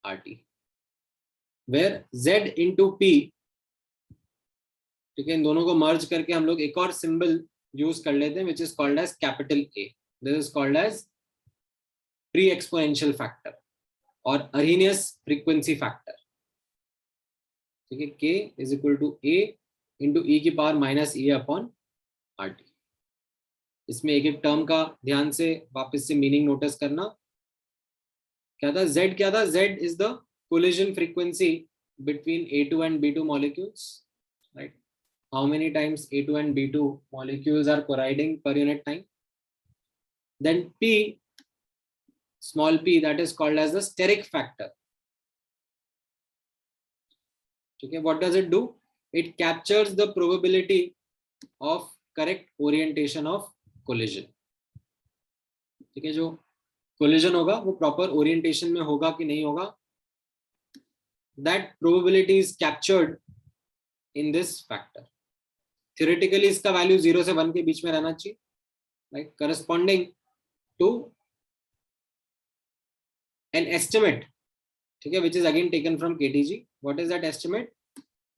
RT, where Z into P. ठीक है, इन दोनों को मर्ज करके हम लोग एक और सिंबल यूज कर लेते हैं which is called as capital A. This is called as pre exponential factor और अर्हीनियस फ्रीक्वेंसी फैक्टर. ठीक है, k is equal to A into E की power minus EA upon RT. इसमें एक एक टर्म का ध्यान से वापस से मीनिंग नोटिस करना. क्या था Z? क्या था? Z is the collision frequency between A2 and B2 molecules, right? How many times A2 and B2 molecules are colliding per unit time? Then P, small p, that is called as the steric factor. Okay, what does it do? It captures the probability of correct orientation of collision. ठीक है, जो collision होगा वो proper orientation में होगा कि नहीं होगा, that probability is captured in this factor. Theoretically इसका value 0 से 1 के बीच में रहना चाहिए, right? Corresponding to an estimate, ठीक है, which is again taken from KTG. What is that estimate?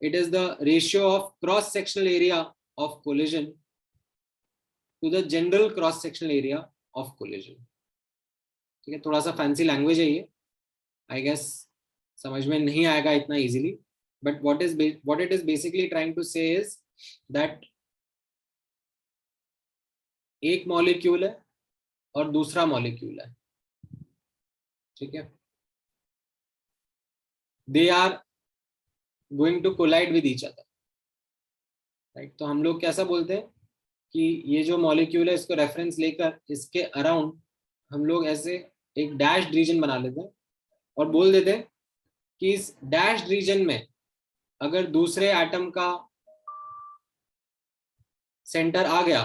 It is the ratio of cross sectional area of collision to the general cross sectional area of collision. ठीक है, थोड़ा सा fancy language है ये, I guess समझ में नहीं आएगा इतना easily, but what it is basically trying to say is that एक मॉलिक्यूल है और दूसरा मॉलिक्यूल है. ठीक है, they are going to collide with each other, right? तो हम लोग कैसा बोलते हैं कि ये जो मॉलिक्यूल है इसको रेफरेंस लेकर इसके अराउंड हम लोग ऐसे एक डैश्ड रीजन बना लेते हैं और बोल देते हैं कि इस डैश्ड रीजन में अगर दूसरे एटम का सेंटर आ गया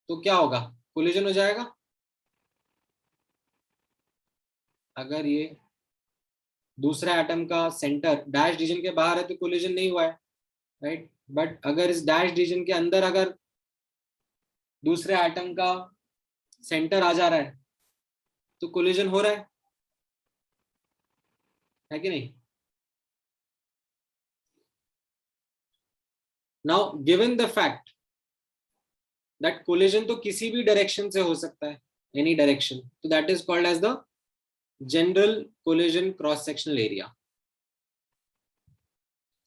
तो क्या होगा? कोलिजन हो जाएगा. अगर ये दूसरा एटम का सेंटर डैश रीजन के बाहर है तो कोलिजन नहीं हुआ है, राइट। बट अगर इस डैश रीजन के अंदर अगर दूसरे एटम का सेंटर आ जा रहा है तो कोलिजन हो रहा है कि नहीं? Now given the fact that collision तो किसी भी डायरेक्शन से हो सकता है, एनी डायरेक्शन, तो that is called as the general collision cross sectional area.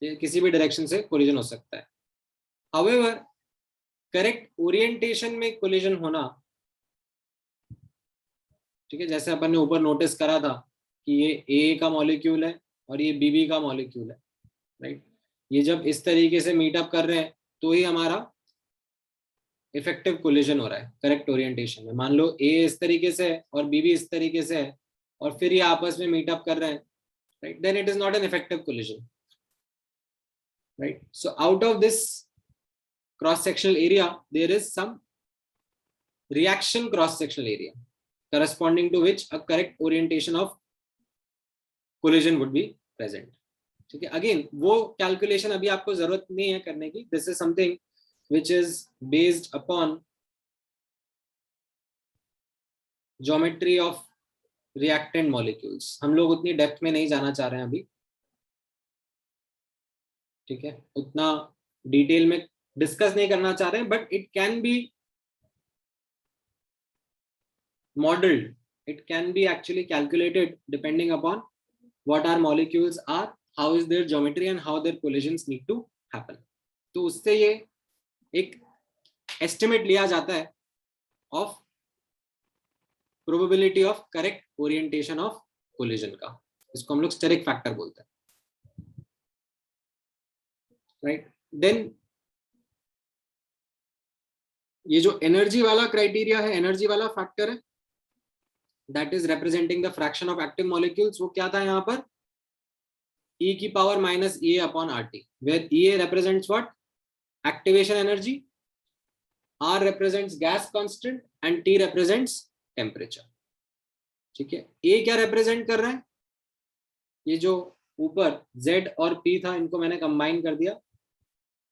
किसी भी डायरेक्शन से कोलिजन हो सकता है। हाउएवर करेक्ट ओरिएंटेशन में कोलिजन होना, ठीक है, जैसे अपन ने ऊपर नोटिस करा था कि ये ए का मॉलिक्यूल है और ये बीबी का मॉलिक्यूल है, राइट। ये जब इस तरीके से मीटअप कर रहे हैं तो ही हमारा इफेक्टिव कोलिजन हो रहा है करेक्ट ओरिएंटेशन में। मान लो ए इस तरीके से है और बीबी इस तरीके से है और फिर ये आपस में मीटअप कर रहे हैं, right, then it is not an effective collision, right. So out of this cross sectional area there is some reaction cross sectional area corresponding to which a correct orientation of collision would be present, ठीक है। Again वो calculation अभी आपको जरूरत नहीं है करने की, this is something which is based upon geometry of reactant molecules। हम लोग उतनी डेप्थ में नहीं जाना चाह रहे हैं अभी, ठीक है, उतना डिटेल में डिस्कस नहीं करना चाह रहे हैं, but it can be modeled, it can be actually calculated depending upon what our molecules are, how is their geometry and how their collisions need to happen। तो उससे ये एक estimate लिया जाता है of probability of correct orientation of collision का, इसको हम लोग steric factor बोलते हैं, right। then ये जो एनर्जी वाला क्राइटेरिया है, एनर्जी वाला फैक्टर है, that is representing the fraction of active molecules, वो क्या था यहाँ पर e की power minus EA upon RT, where EA represents what? Activation energy, R represents gas constant and T represents temperature, ठीक है। A क्या represent कर रहा है? ये जो ऊपर Z और P था इनको मैंने कंबाइन कर दिया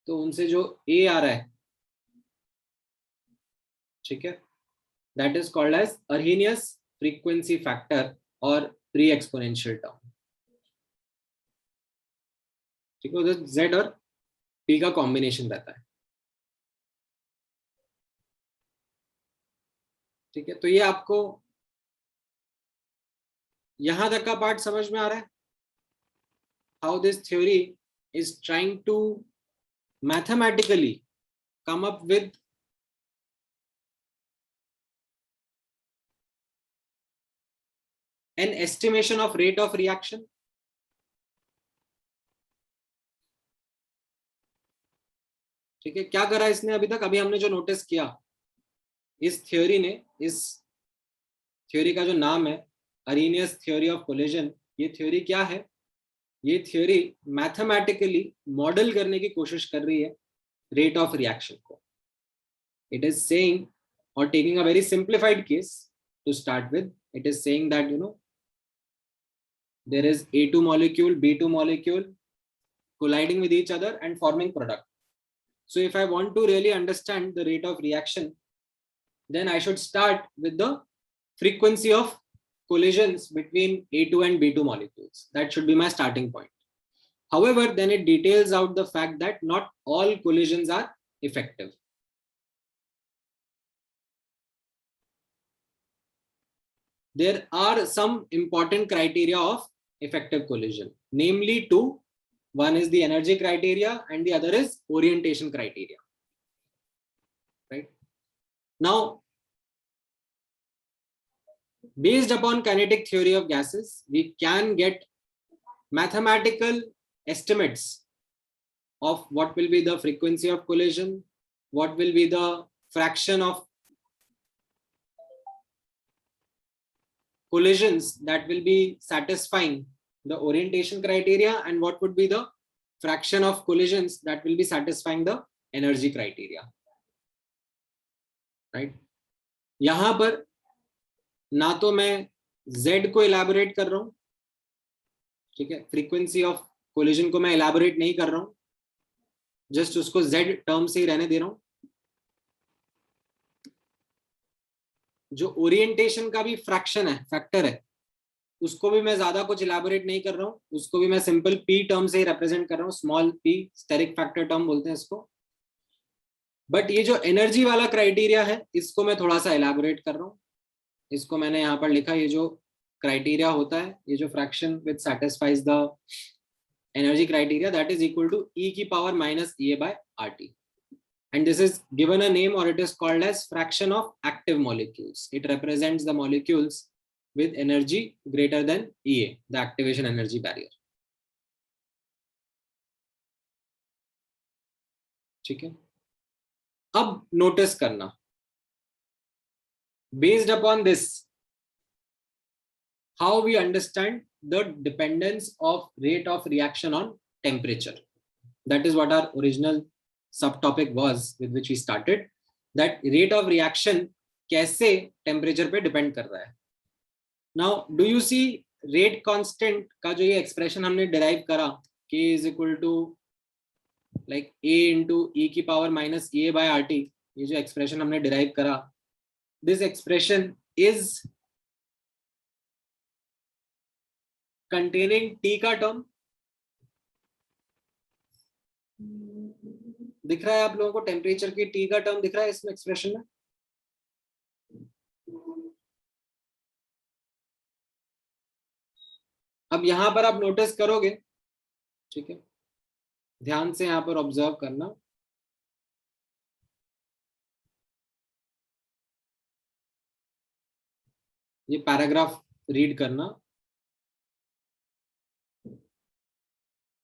तो उनसे जो A आ रहा है, ठीक है, that is called as Arrhenius frequency factor और प्री एक्सपोनेंशियल टर्म, ठीक है, तो Z और P का कॉम्बिनेशन रहता है, ठीक है। तो ये आपको यहां तक का पार्ट समझ में आ रहा है, how this theory is trying to mathematically come up with an estimation of rate of reaction, ठीक है। क्या करा इसने अभी तक? अभी हमने जो नोटिस किया इस थ्योरी ने, इस थ्योरी का जो नाम है अरेनियस थ्योरी ऑफ कोलिजन, ये थ्योरी क्या है? ये थ्योरी मैथमेटिकली मॉडल करने की कोशिश कर रही है रेट ऑफ रिएक्शन को। इट इज सेइंग और taking a very simplified case to start with, it is saying that you know there is A2 molecule, B2 molecule colliding with each other and forming product. So if I want to really understand the rate of reaction, then I should start with the frequency of collisions between A2 and B2 molecules. That should be my starting point. However, then it details out the fact that not all collisions are effective. There are some important criteria of effective collision, namely two. One is the energy criteria and the other is orientation criteria, right? Now, based upon kinetic theory of gases, we can get mathematical estimates of what will be the frequency of collision, what will be the fraction of collisions that will be satisfying the orientation criteria, and what would be the fraction of collisions that will be satisfying the energy criteria, right? यहां पर ना तो मैं Z को elaborate कर रहा हूं, ठीक है, फ्रीक्वेंसी ऑफ कोलिजन को मैं एलैबोरेट नहीं कर रहा हूं, जस्ट उसको z टर्म से ही रहने दे रहा हूं। जो ओरिएंटेशन का भी फ्रैक्शन है, फैक्टर है, उसको भी मैं ज्यादा कुछ इलैबोरेट नहीं कर रहा हूँ, उसको भी मैं सिंपल p टर्म से ही रिप्रेजेंट कर रहा हूँ, small p, steric factor term बोलते हैं इसको। बट ये जो एनर्जी वाला क्राइटेरिया है, इसको मैं थोड़ा सा इलैबोरेट कर रहा हूँ। इसको मैंने यहाँ पर लिखा, ये जो क्राइटेरिया होता है, ये जो fraction which satisfies the energy criteria, that is equal to e की power minus EA by RT. And this is given a name, or it is called as fraction of active molecules. It represents the molecules with energy greater than EA, the activation energy barrier. ठीक है, अब notice करना, based upon this, how we understand the dependence of rate of reaction on temperature. That is what our original subtopic was, with which we started, that rate of reaction कैसे temperature पे depend कर रहा है. Now do you see rate constant का जो ये expression हमने derive करा, k is equal to like a into e की power minus EA by RT, ये जो expression हमने derive करा, this expression is containing t का term. दिख रहा है आप लोगों को टेम्परेचर की t का टर्म दिख रहा है इसमें एक्सप्रेशन में? अब यहां पर आप नोटिस करोगे, ठीक है, ध्यान से यहां पर ऑब्जर्व करना, ये पैराग्राफ रीड करना,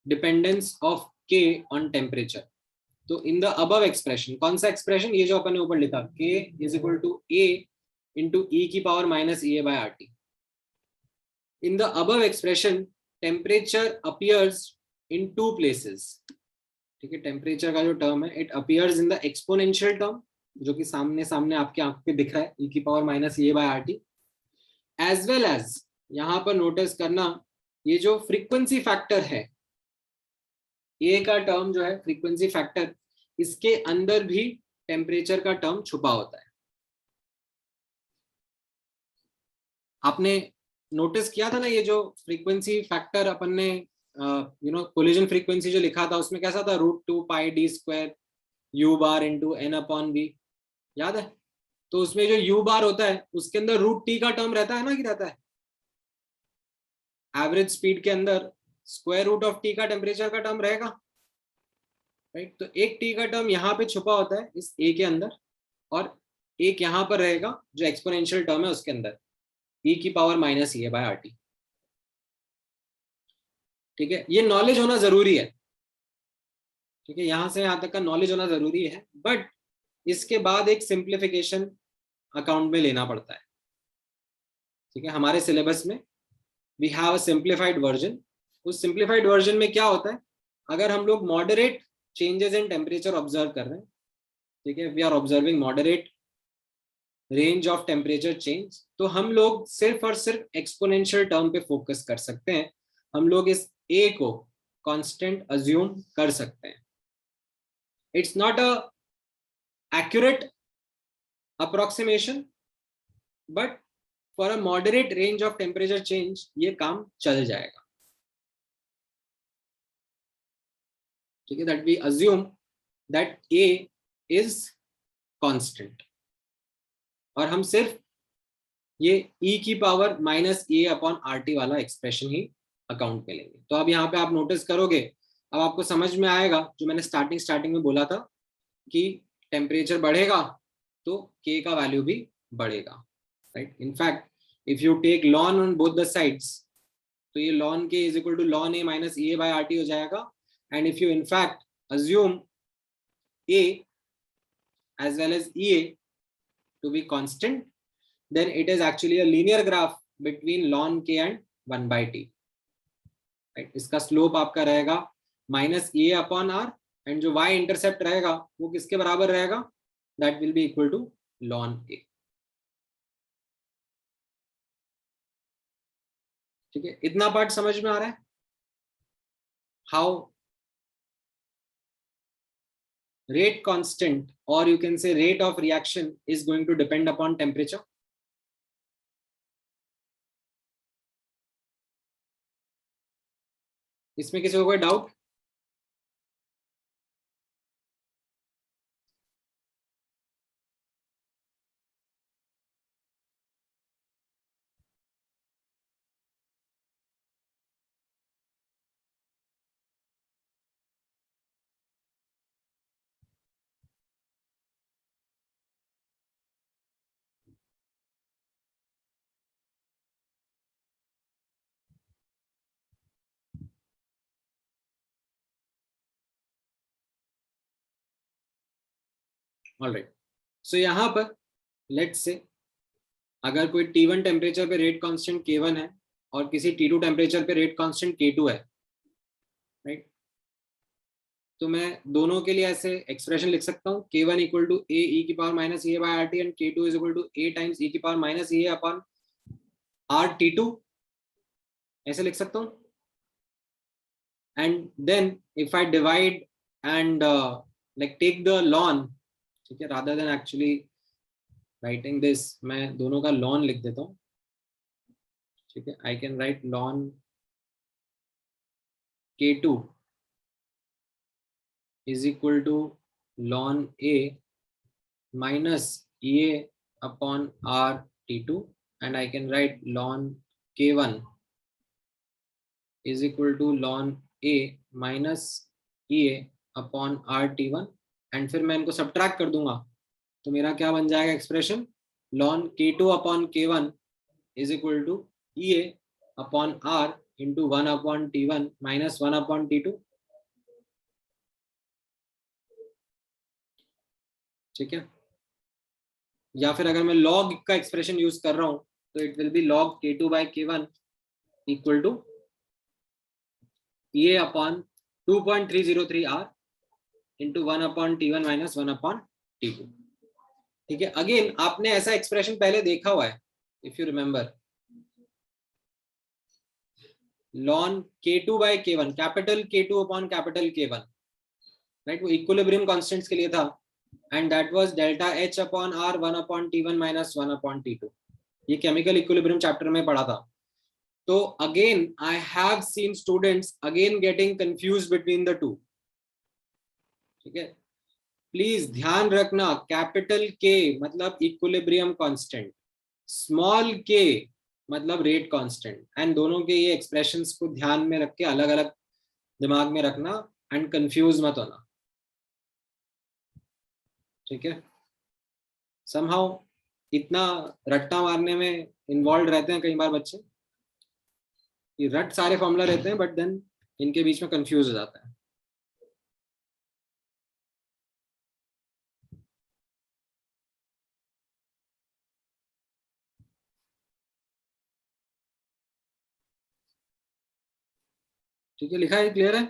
dependence of k on temperature. तो इन द अबव एक्सप्रेशन, कौन सा एक्सप्रेशन? ये जो अपन ने ऊपर लिखा, k is equal to a into e की power minus EA by RT. In the above expression temperature appears in two places. ठीक है, टेम्परेचर का जो टर्म है, it appears in the exponential term, जो कि सामने सामने आपके आंख पे दिख रहा है, e की power minus EA by RT, as well as यहां पर नोटिस करना, ये जो फ्रीक्वेंसी फैक्टर है, ए का टर्म जो है फ्रीक्वेंसी फैक्टर, इसके अंदर भी टेम्परेचर का टर्म छुपा होता है. आपने नोटिस किया था ना, ये जो फ्रीक्वेंसी फैक्टर अपन ने कोलिजन फ्रीक्वेंसी जो लिखा था, उसमें कैसा था, √2πd² u bar into n upon v, याद है? तो उसमें जो u बार होता है, उसके अंदर √t का टर्म रहता है ना, कि रहता है? एवरेज स्पीड के अंदर स्क्वायर रूट ऑफ t का टेम्परेचर का टर्म रहेगा, राइट? तो एक t का टर्म यहाँ पे छुपा होता है इस a के अंदर, और एक यहाँ पर रहेगा जो एक्सपोनेंशियल टर्म है उसके अंदर, e की power minus EA by RT. ठीक है, ये नॉलेज होना जरूरी है. ठीक है, यहां से यहां तक का नॉलेज होना जरूरी है, बट इसके बाद एक सिंप्लीफिकेशन अकाउंट में लेना पड़ता है. ठीक है, हमारे सिलेबस में we have a simplified version. उस सिंप्लीफाइड वर्जन में क्या होता है, अगर हम लोग moderate changes in temperature observe कर रहे हैं, ठीक है, we are observing moderate range of temperature change, तो हम लोग सिर्फ और सिर्फ एक्सपोनेंशियल टर्म पे फोकस कर सकते हैं. हम लोग इस a को कांस्टेंट अज्यूम कर सकते हैं. It's not a accurate approximation, but for a moderate range of temperature change ये काम चल जाएगा. ठीक है, that we assume that a is constant, और हम सिर्फ ये e की power minus EA upon RT वाला एक्सप्रेशन ही अकाउंट में लेंगे. तो अब यहाँ पे आप नोटिस करोगे, अब आपको समझ में आएगा जो मैंने स्टार्टिंग में बोला था कि टेम्परेचर बढ़ेगा तो k का वैल्यू भी बढ़ेगा, right? In fact if you take ln on both the sides, तो ये ln k is equal to ln a minus EA by RT हो जाएगा. And if you in fact assume a as well as EA to be constant, then it is actually a linear graph between ln k and 1 by t. Right? इसका slope आपका रहेगा minus EA upon R, and जो y intercept रहेगा वो किसके बराबर रहेगा? That will be equal to ln a. ठीक है, इतना पार्ट समझ में आ रहा है? how rate constant, or you can say rate of reaction, is going to depend upon temperature? इसमें किसी को कोई डाउट? ऑलराइट, सो यहां पर लेट्स से अगर कोई T1 टेम्परेचर पे रेट कांस्टेंट K1 है और किसी T2 टेम्परेचर पे रेट कांस्टेंट K2 है, राइट, तो मैं दोनों के लिए ऐसे एक्सप्रेशन लिख सकता हूँ, K1 equal to A E की power minus A by R T and K2 is equal to A times E की power minus A upon R T2, ऐसे लिख सकता हूँ. And then if I divide and like take the ln, ठीक है, rather than actually writing this, मैं दोनों का लॉन लिख देता हूँ, ठीक है. I can write ln K2 is equal to ln A minus EA upon R T2, and I can write ln K1 is equal to ln A minus EA upon R T1, and फिर मैं इनको subtract कर दूंगा तो मेरा क्या बन जाएगा expression, ln K2 upon K1 is equal to EA upon R into 1 upon T1 minus 1 upon T2. ठीक है, या फिर अगर मैं log का एक्सप्रेशन यूज कर रहा हूं तो it will be log K2 by K1 equal to EA upon 2.303 R into 1 upon T1 minus 1 upon T2. ठीक है, अगेन आपने ऐसा एक्सप्रेशन पहले देखा हुआ है, if you remember, ln K2 by K1, capital K2 upon capital K1, right, वो equilibrium constants के लिए था, and that was delta H upon R 1 upon T1 minus 1 upon T2. ये केमिकल इक्विलिब्रियम चैप्टर में पढ़ा था. तो again I have seen students again getting confuse between the two. ठीक है, प्लीज ध्यान रखना, कैपिटल K मतलब इक्विलिब्रियम कांस्टेंट, स्मॉल k मतलब रेट कांस्टेंट, एंड दोनों के ये एक्सप्रेशंस को ध्यान में रख के अलग अलग दिमाग में रखना एंड कंफ्यूज मत होना. ठीक है, समहाउ इतना रट्टा मारने में इन्वॉल्व रहते हैं कई बार बच्चे, ये रट सारे फॉर्मूला रहते हैं बट देन इनके बीच में कंफ्यूज हो जाता है. ठीक है, लिखा है, क्लियर है?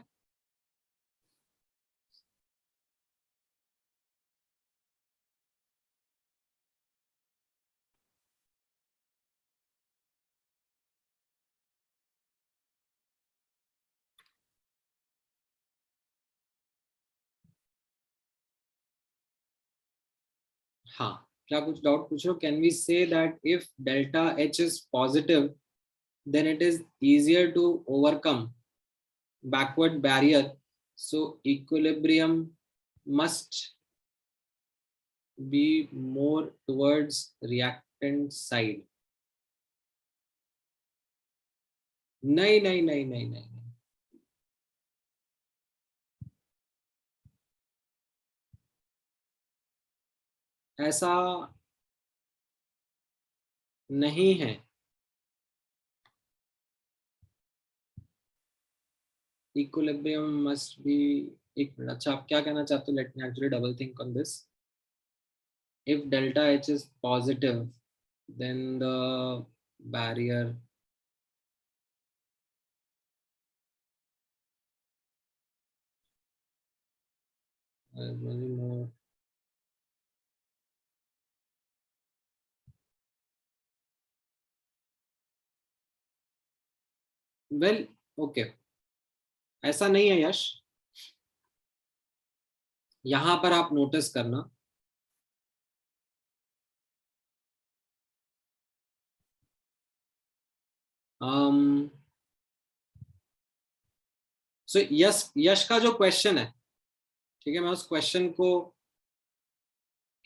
हाँ, क्या कुछ डाउट पूछ रहे हो? Can we say that if delta H is positive then it is easier to overcome backward barrier, so equilibrium must be more towards reactant side. नहीं नहीं नहीं नहीं नहीं, ऐसा नहीं है. Equilibrium must be, एक मिनट, अच्छा आप क्या कहना चाहते हो? Let me actually double think on this. If delta H is positive then the barrier is very more. Well, okay, ऐसा नहीं है यश, यहां पर आप नोटिस करना सो यश यश का जो क्वेश्चन है, ठीक है, मैं उस क्वेश्चन को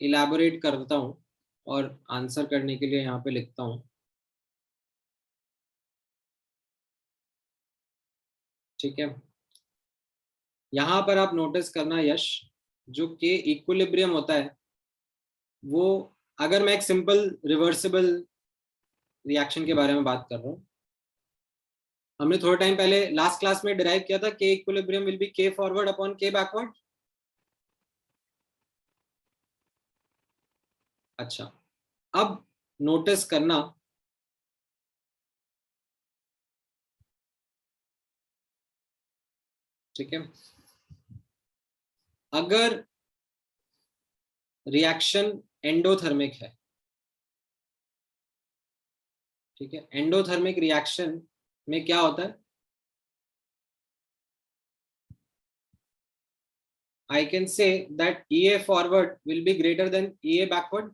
इलैबोरेट करता हूं और आंसर करने के लिए यहाँ पे लिखता हूं। ठीक है, यहां पर आप नोटिस करना यश, जो के इक्विलिब्रियम होता है वो, अगर मैं एक सिंपल रिवर्सिबल रिएक्शन के बारे में बात कर रहा हूं, हमने थोड़ा टाइम पहले लास्ट क्लास में डिराइव किया था के इक्विलिब्रियम विल बी के फॉरवर्ड अपॉन के बैकवर्ड। अच्छा, अब नोटिस करना ठीक है, अगर रिएक्शन एंडोथर्मिक है, ठीक है, एंडोथर्मिक रिएक्शन में क्या होता है, I can say that EA forward will be greater than EA backward.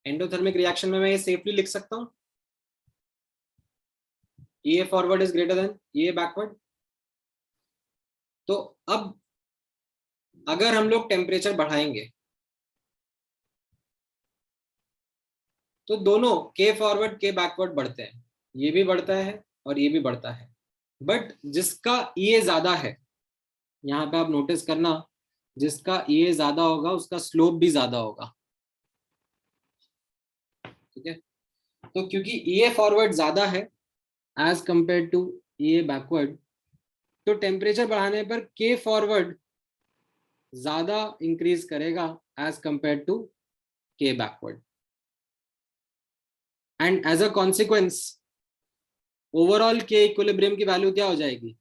Endothermic reaction में मैं ये सेफली लिख सकता हूं, EA forward is greater than EA backward. तो अब अगर हम लोग टेम्परेचर बढ़ाएंगे तो दोनों के फॉरवर्ड के बैकवर्ड बढ़ते हैं, ये भी बढ़ता है और ये भी बढ़ता है, बट जिसका EA ज्यादा है, यहाँ पे आप नोटिस करना, जिसका EA ज्यादा होगा उसका स्लोप भी ज्यादा होगा। ठीक है, तो क्योंकि EA फॉरवर्ड ज्यादा है as compare to EA backward, तो टेम्परेचर बढ़ाने पर के फॉरवर्ड ज्यादा इंक्रीज करेगा as compare to K backward, and as a consequence overall K equilibrium की वैल्यू क्या हो जाएगी,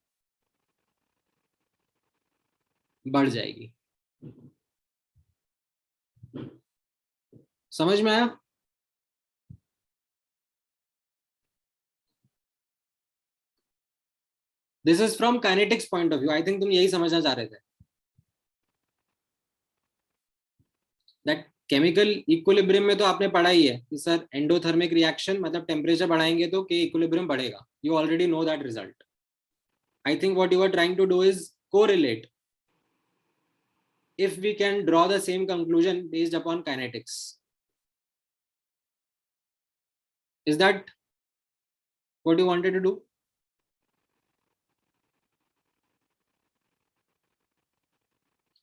बढ़ जाएगी। समझ में आया? This is from kinetics point of view, I think तुम यही समझना चाह रहे थे, दैट केमिकल इक्विलिब्रियम में तो आपने पढ़ा ही है कि सर एंडोथर्मिक रिएक्शन मतलब टेम्परेचर बढ़ाएंगे तो के इक्विलिब्रियम बढ़ेगा, you already know that result. I think what you are trying to do is correlate if we can draw the same conclusion based upon kinetics. Is that what you wanted to do?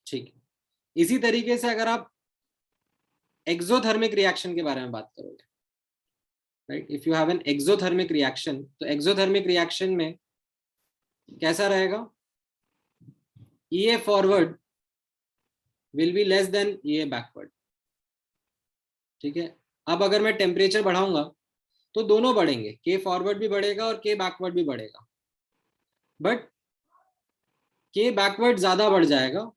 ठीक है, इसी तरीके से अगर आप exothermic reaction के बारे में बात करोगे, right, if you have an exothermic reaction, तो एक्सोथर्मिक रिएक्शन में कैसा रहेगा, EA forward will be less than EA backward. ठीक है, अब अगर मैं टेम्परेचर बढ़ाऊंगा तो दोनों बढ़ेंगे, के फॉरवर्ड भी बढ़ेगा और के बैकवर्ड भी बढ़ेगा, बट के बैकवर्ड ज्यादा बढ़ जाएगा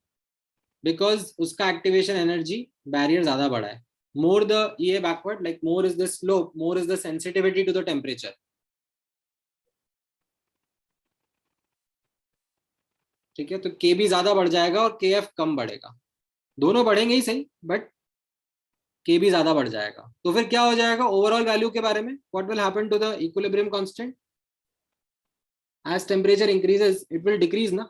बिकॉज उसका एक्टिवेशन एनर्जी बैरियर ज्यादा बड़ा है। More the EA backward, like more is the slope, more is the sensitivity to the temperature. ठीक है, तो के भी ज्यादा बढ़ जाएगा और के एफ कम बढ़ेगा, दोनों बढ़ेंगे ही सही, बट के भी ज्यादा बढ़ जाएगा। तो फिर क्या हो जाएगा ओवरऑल वैल्यू के बारे में, what will happen to the equilibrium constant, as temperature increases it will decrease ना।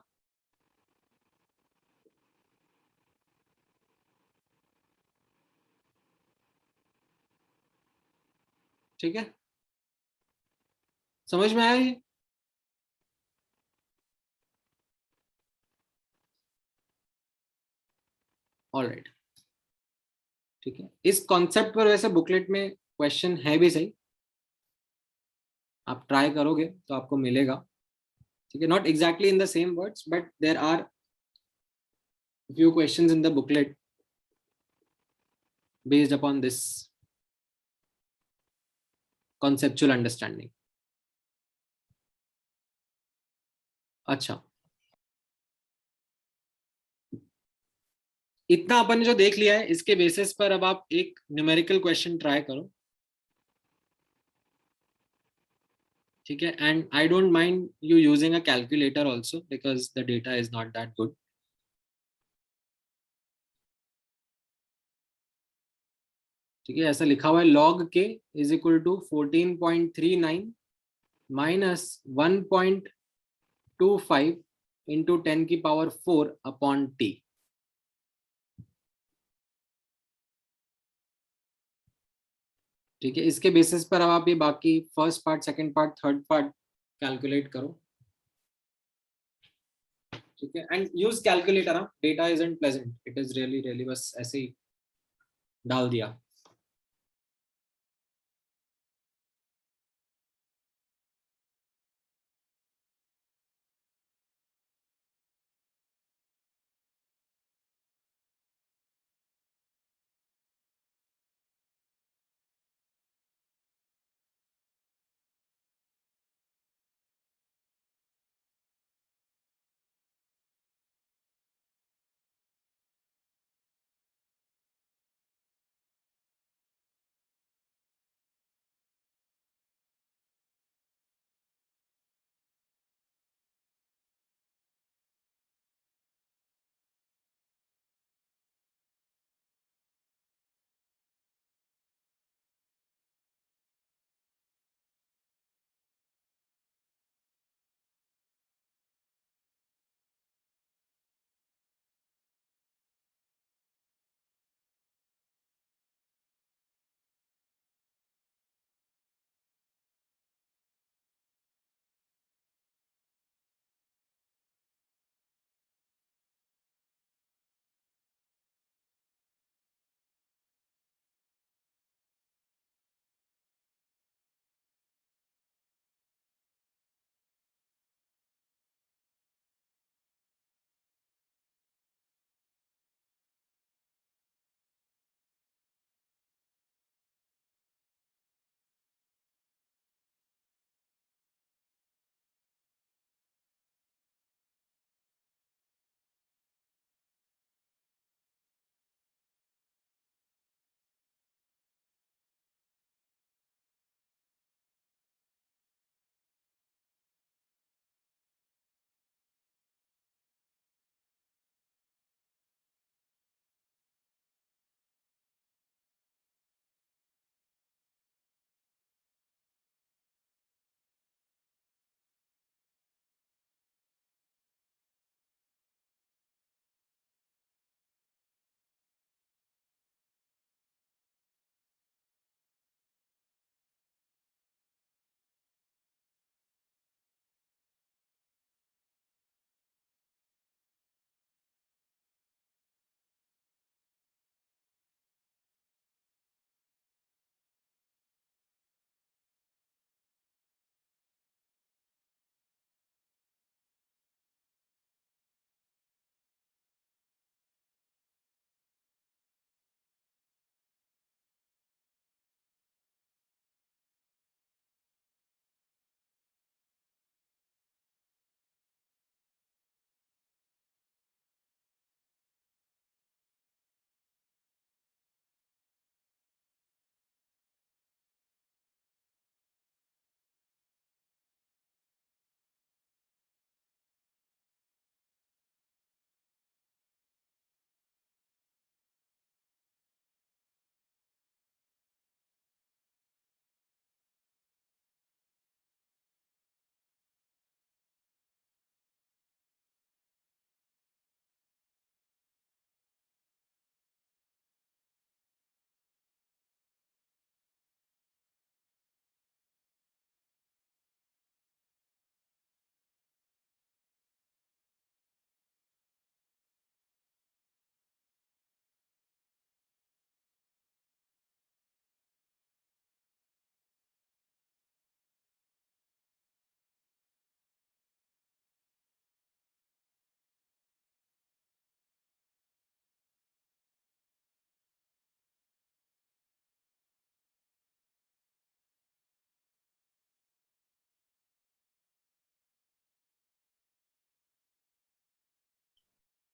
ठीक है, समझ में आया ये? ऑलराइट, ठीक है, इस कॉन्सेप्ट पर वैसे बुकलेट में क्वेश्चन है भी सही, आप ट्राई करोगे तो आपको मिलेगा। ठीक है, not exactly in the same words but there are few questions in the booklet based upon this conceptual understanding. अच्छा, इतना अपन ने जो देख लिया है इसके बेसिस पर अब आप एक न्यूमेरिकल क्वेश्चन ट्राई करो। ठीक है, and I don't mind you using a calculator also because the data is not that good. ठीक है, ऐसा लिखा हुआ है log k is equal to 14.39 minus 1.25 into 10 की पावर 4 अपॉन t. ठीक है, इसके बेसिस पर अब आप ये बाकी first part, second part, third part calculate करो. ठीक है, and use calculator. Data isn't pleasant, it is really really बस ऐसे ही डाल दिया.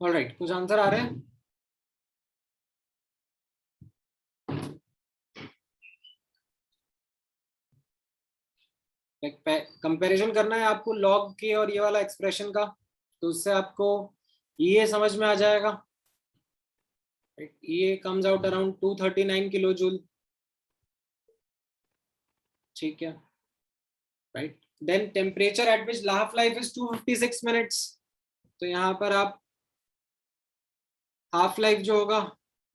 ऑलराइट, कुछ आंसर आ रहे हैं? कंपैरिजन करना है आपको लॉग के और ये वाला एक्सप्रेशन का, तो उससे आपको ये समझ में आ जाएगा। ये comes out around 239 kilo joule, ठीक है, right. Then temperature at which half life is 256 minutes, तो यहाँ पर आप हाफ लाइफ जो होगा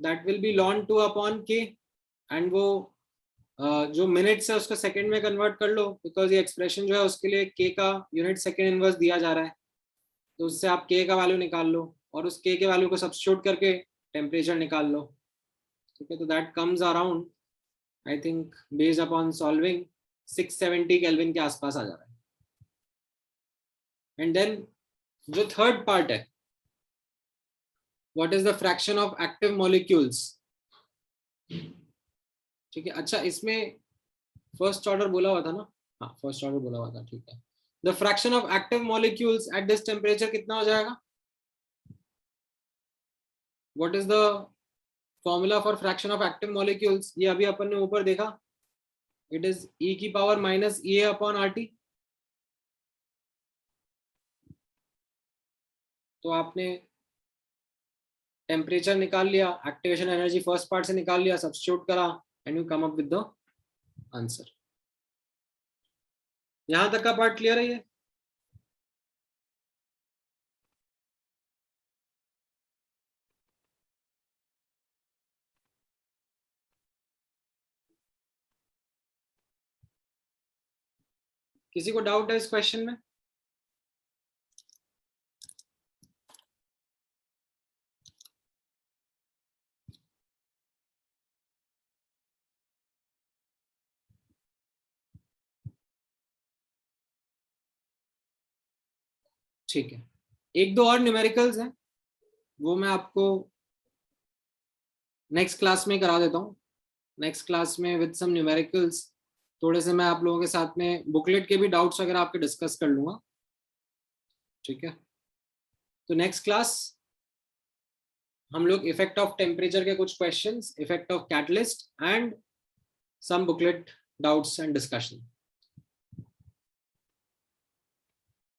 that will be ln 2 upon K, and वो जो मिनट्स है उसको सेकंड में कन्वर्ट कर लो, बिकॉज ये एक्सप्रेशन जो है उसके लिए के का यूनिट सेकंड इनवर्स दिया जा रहा है, तो उससे आप के का वैल्यू निकाल लो और उस के वैल्यू को सब्स्टिट्यूट करके टेम्परेचर निकाल लो, ठीक है। तो that comes around I think based upon solving 670 kelvin के आसपास आ जा रहा है। एंड देन जो थर्ड पार्ट है, what is the fraction of active molecules, ठीक है। अच्छा, इसमें फर्स्ट ऑर्डर बोला हुआ था ना, हाँ फर्स्ट ऑर्डर बोला हुआ था, ठीक है। The fraction of active molecules at this temperature कितना हो जाएगा? What is the formula for fraction of active molecules? ये अभी अपन ने ऊपर देखा, इट इज e की power minus A upon R T. तो आपने टेम्परेचर निकाल लिया, एक्टिवेशन एनर्जी फर्स्ट पार्ट से निकाल लिया, सब्स्टिट्यूट करा and you come up with the answer. यहां तक का पार्ट क्लियर है ये? किसी को डाउट है इस क्वेश्चन में? ठीक है, एक दो और न्यूमेरिकल्स हैं, वो मैं आपको नेक्स्ट क्लास में करा देता हूँ। नेक्स्ट क्लास में विद सम न्यूमेरिकल्स थोड़े से मैं आप लोगों के साथ में बुकलेट के भी डाउट्स वगैरह आपके डिस्कस कर लूंगा, ठीक है। तो नेक्स्ट क्लास हम लोग इफेक्ट ऑफ टेम्परेचर के कुछ questions, effect of catalyst and some booklet doubts and discussion,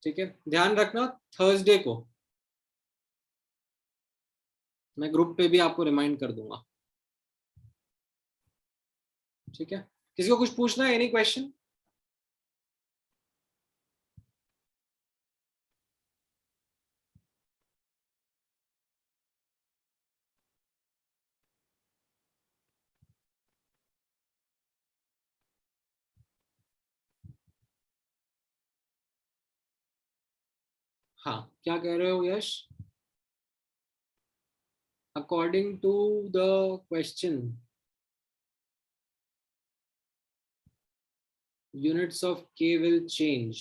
ठीक है। ध्यान रखना थर्सडे को मैं ग्रुप पे भी आपको रिमाइंड कर दूंगा, ठीक है। किसी को कुछ पूछना है, एनी क्वेश्चन? हाँ, क्या कह रहे हो Yash? According to the question units of k will change,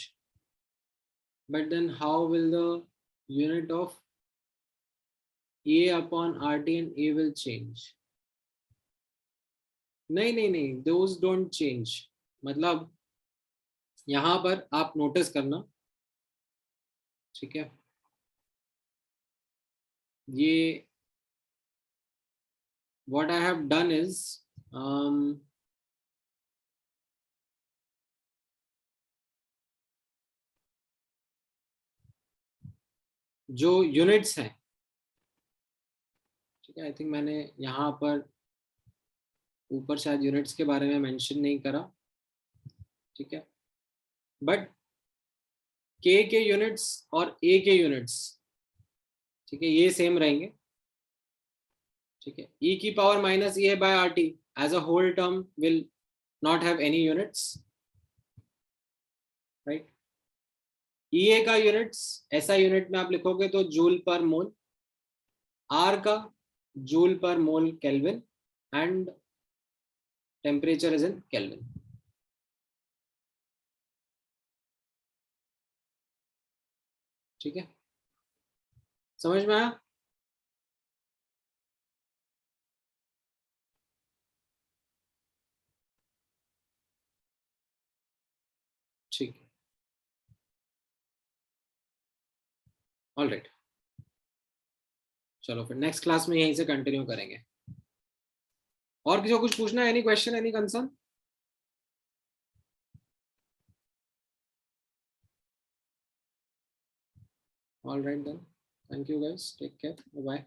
but then how will the unit of a upon rt and a will change? नहीं, those don't change। मतलब यहां पर आप नोटिस करना, ठीक है, ये what I have done is जो यूनिट्स हैं, ठीक है, आई थिंक मैंने यहाँ पर ऊपर शायद यूनिट्स के बारे में मेंशन नहीं करा, ठीक है, बट के यूनिट्स और ए के यूनिट्स, ठीक है, ये सेम रहेंगे, ठीक है। e की power minus A by R T as a whole term will not have any units, right. E का यूनिट्स ऐसा यूनिट में आप लिखोगे तो जूल पर मोल, R का joule per mole kelvin and temperature is in kelvin, ठीक है। समझ में आया? ठीक है, ऑलराइट, चलो फिर नेक्स्ट क्लास में यहीं से कंटिन्यू करेंगे। और किसी को कुछ पूछना है, any question, any concern? All right then. Thank you guys. Take care. Bye bye.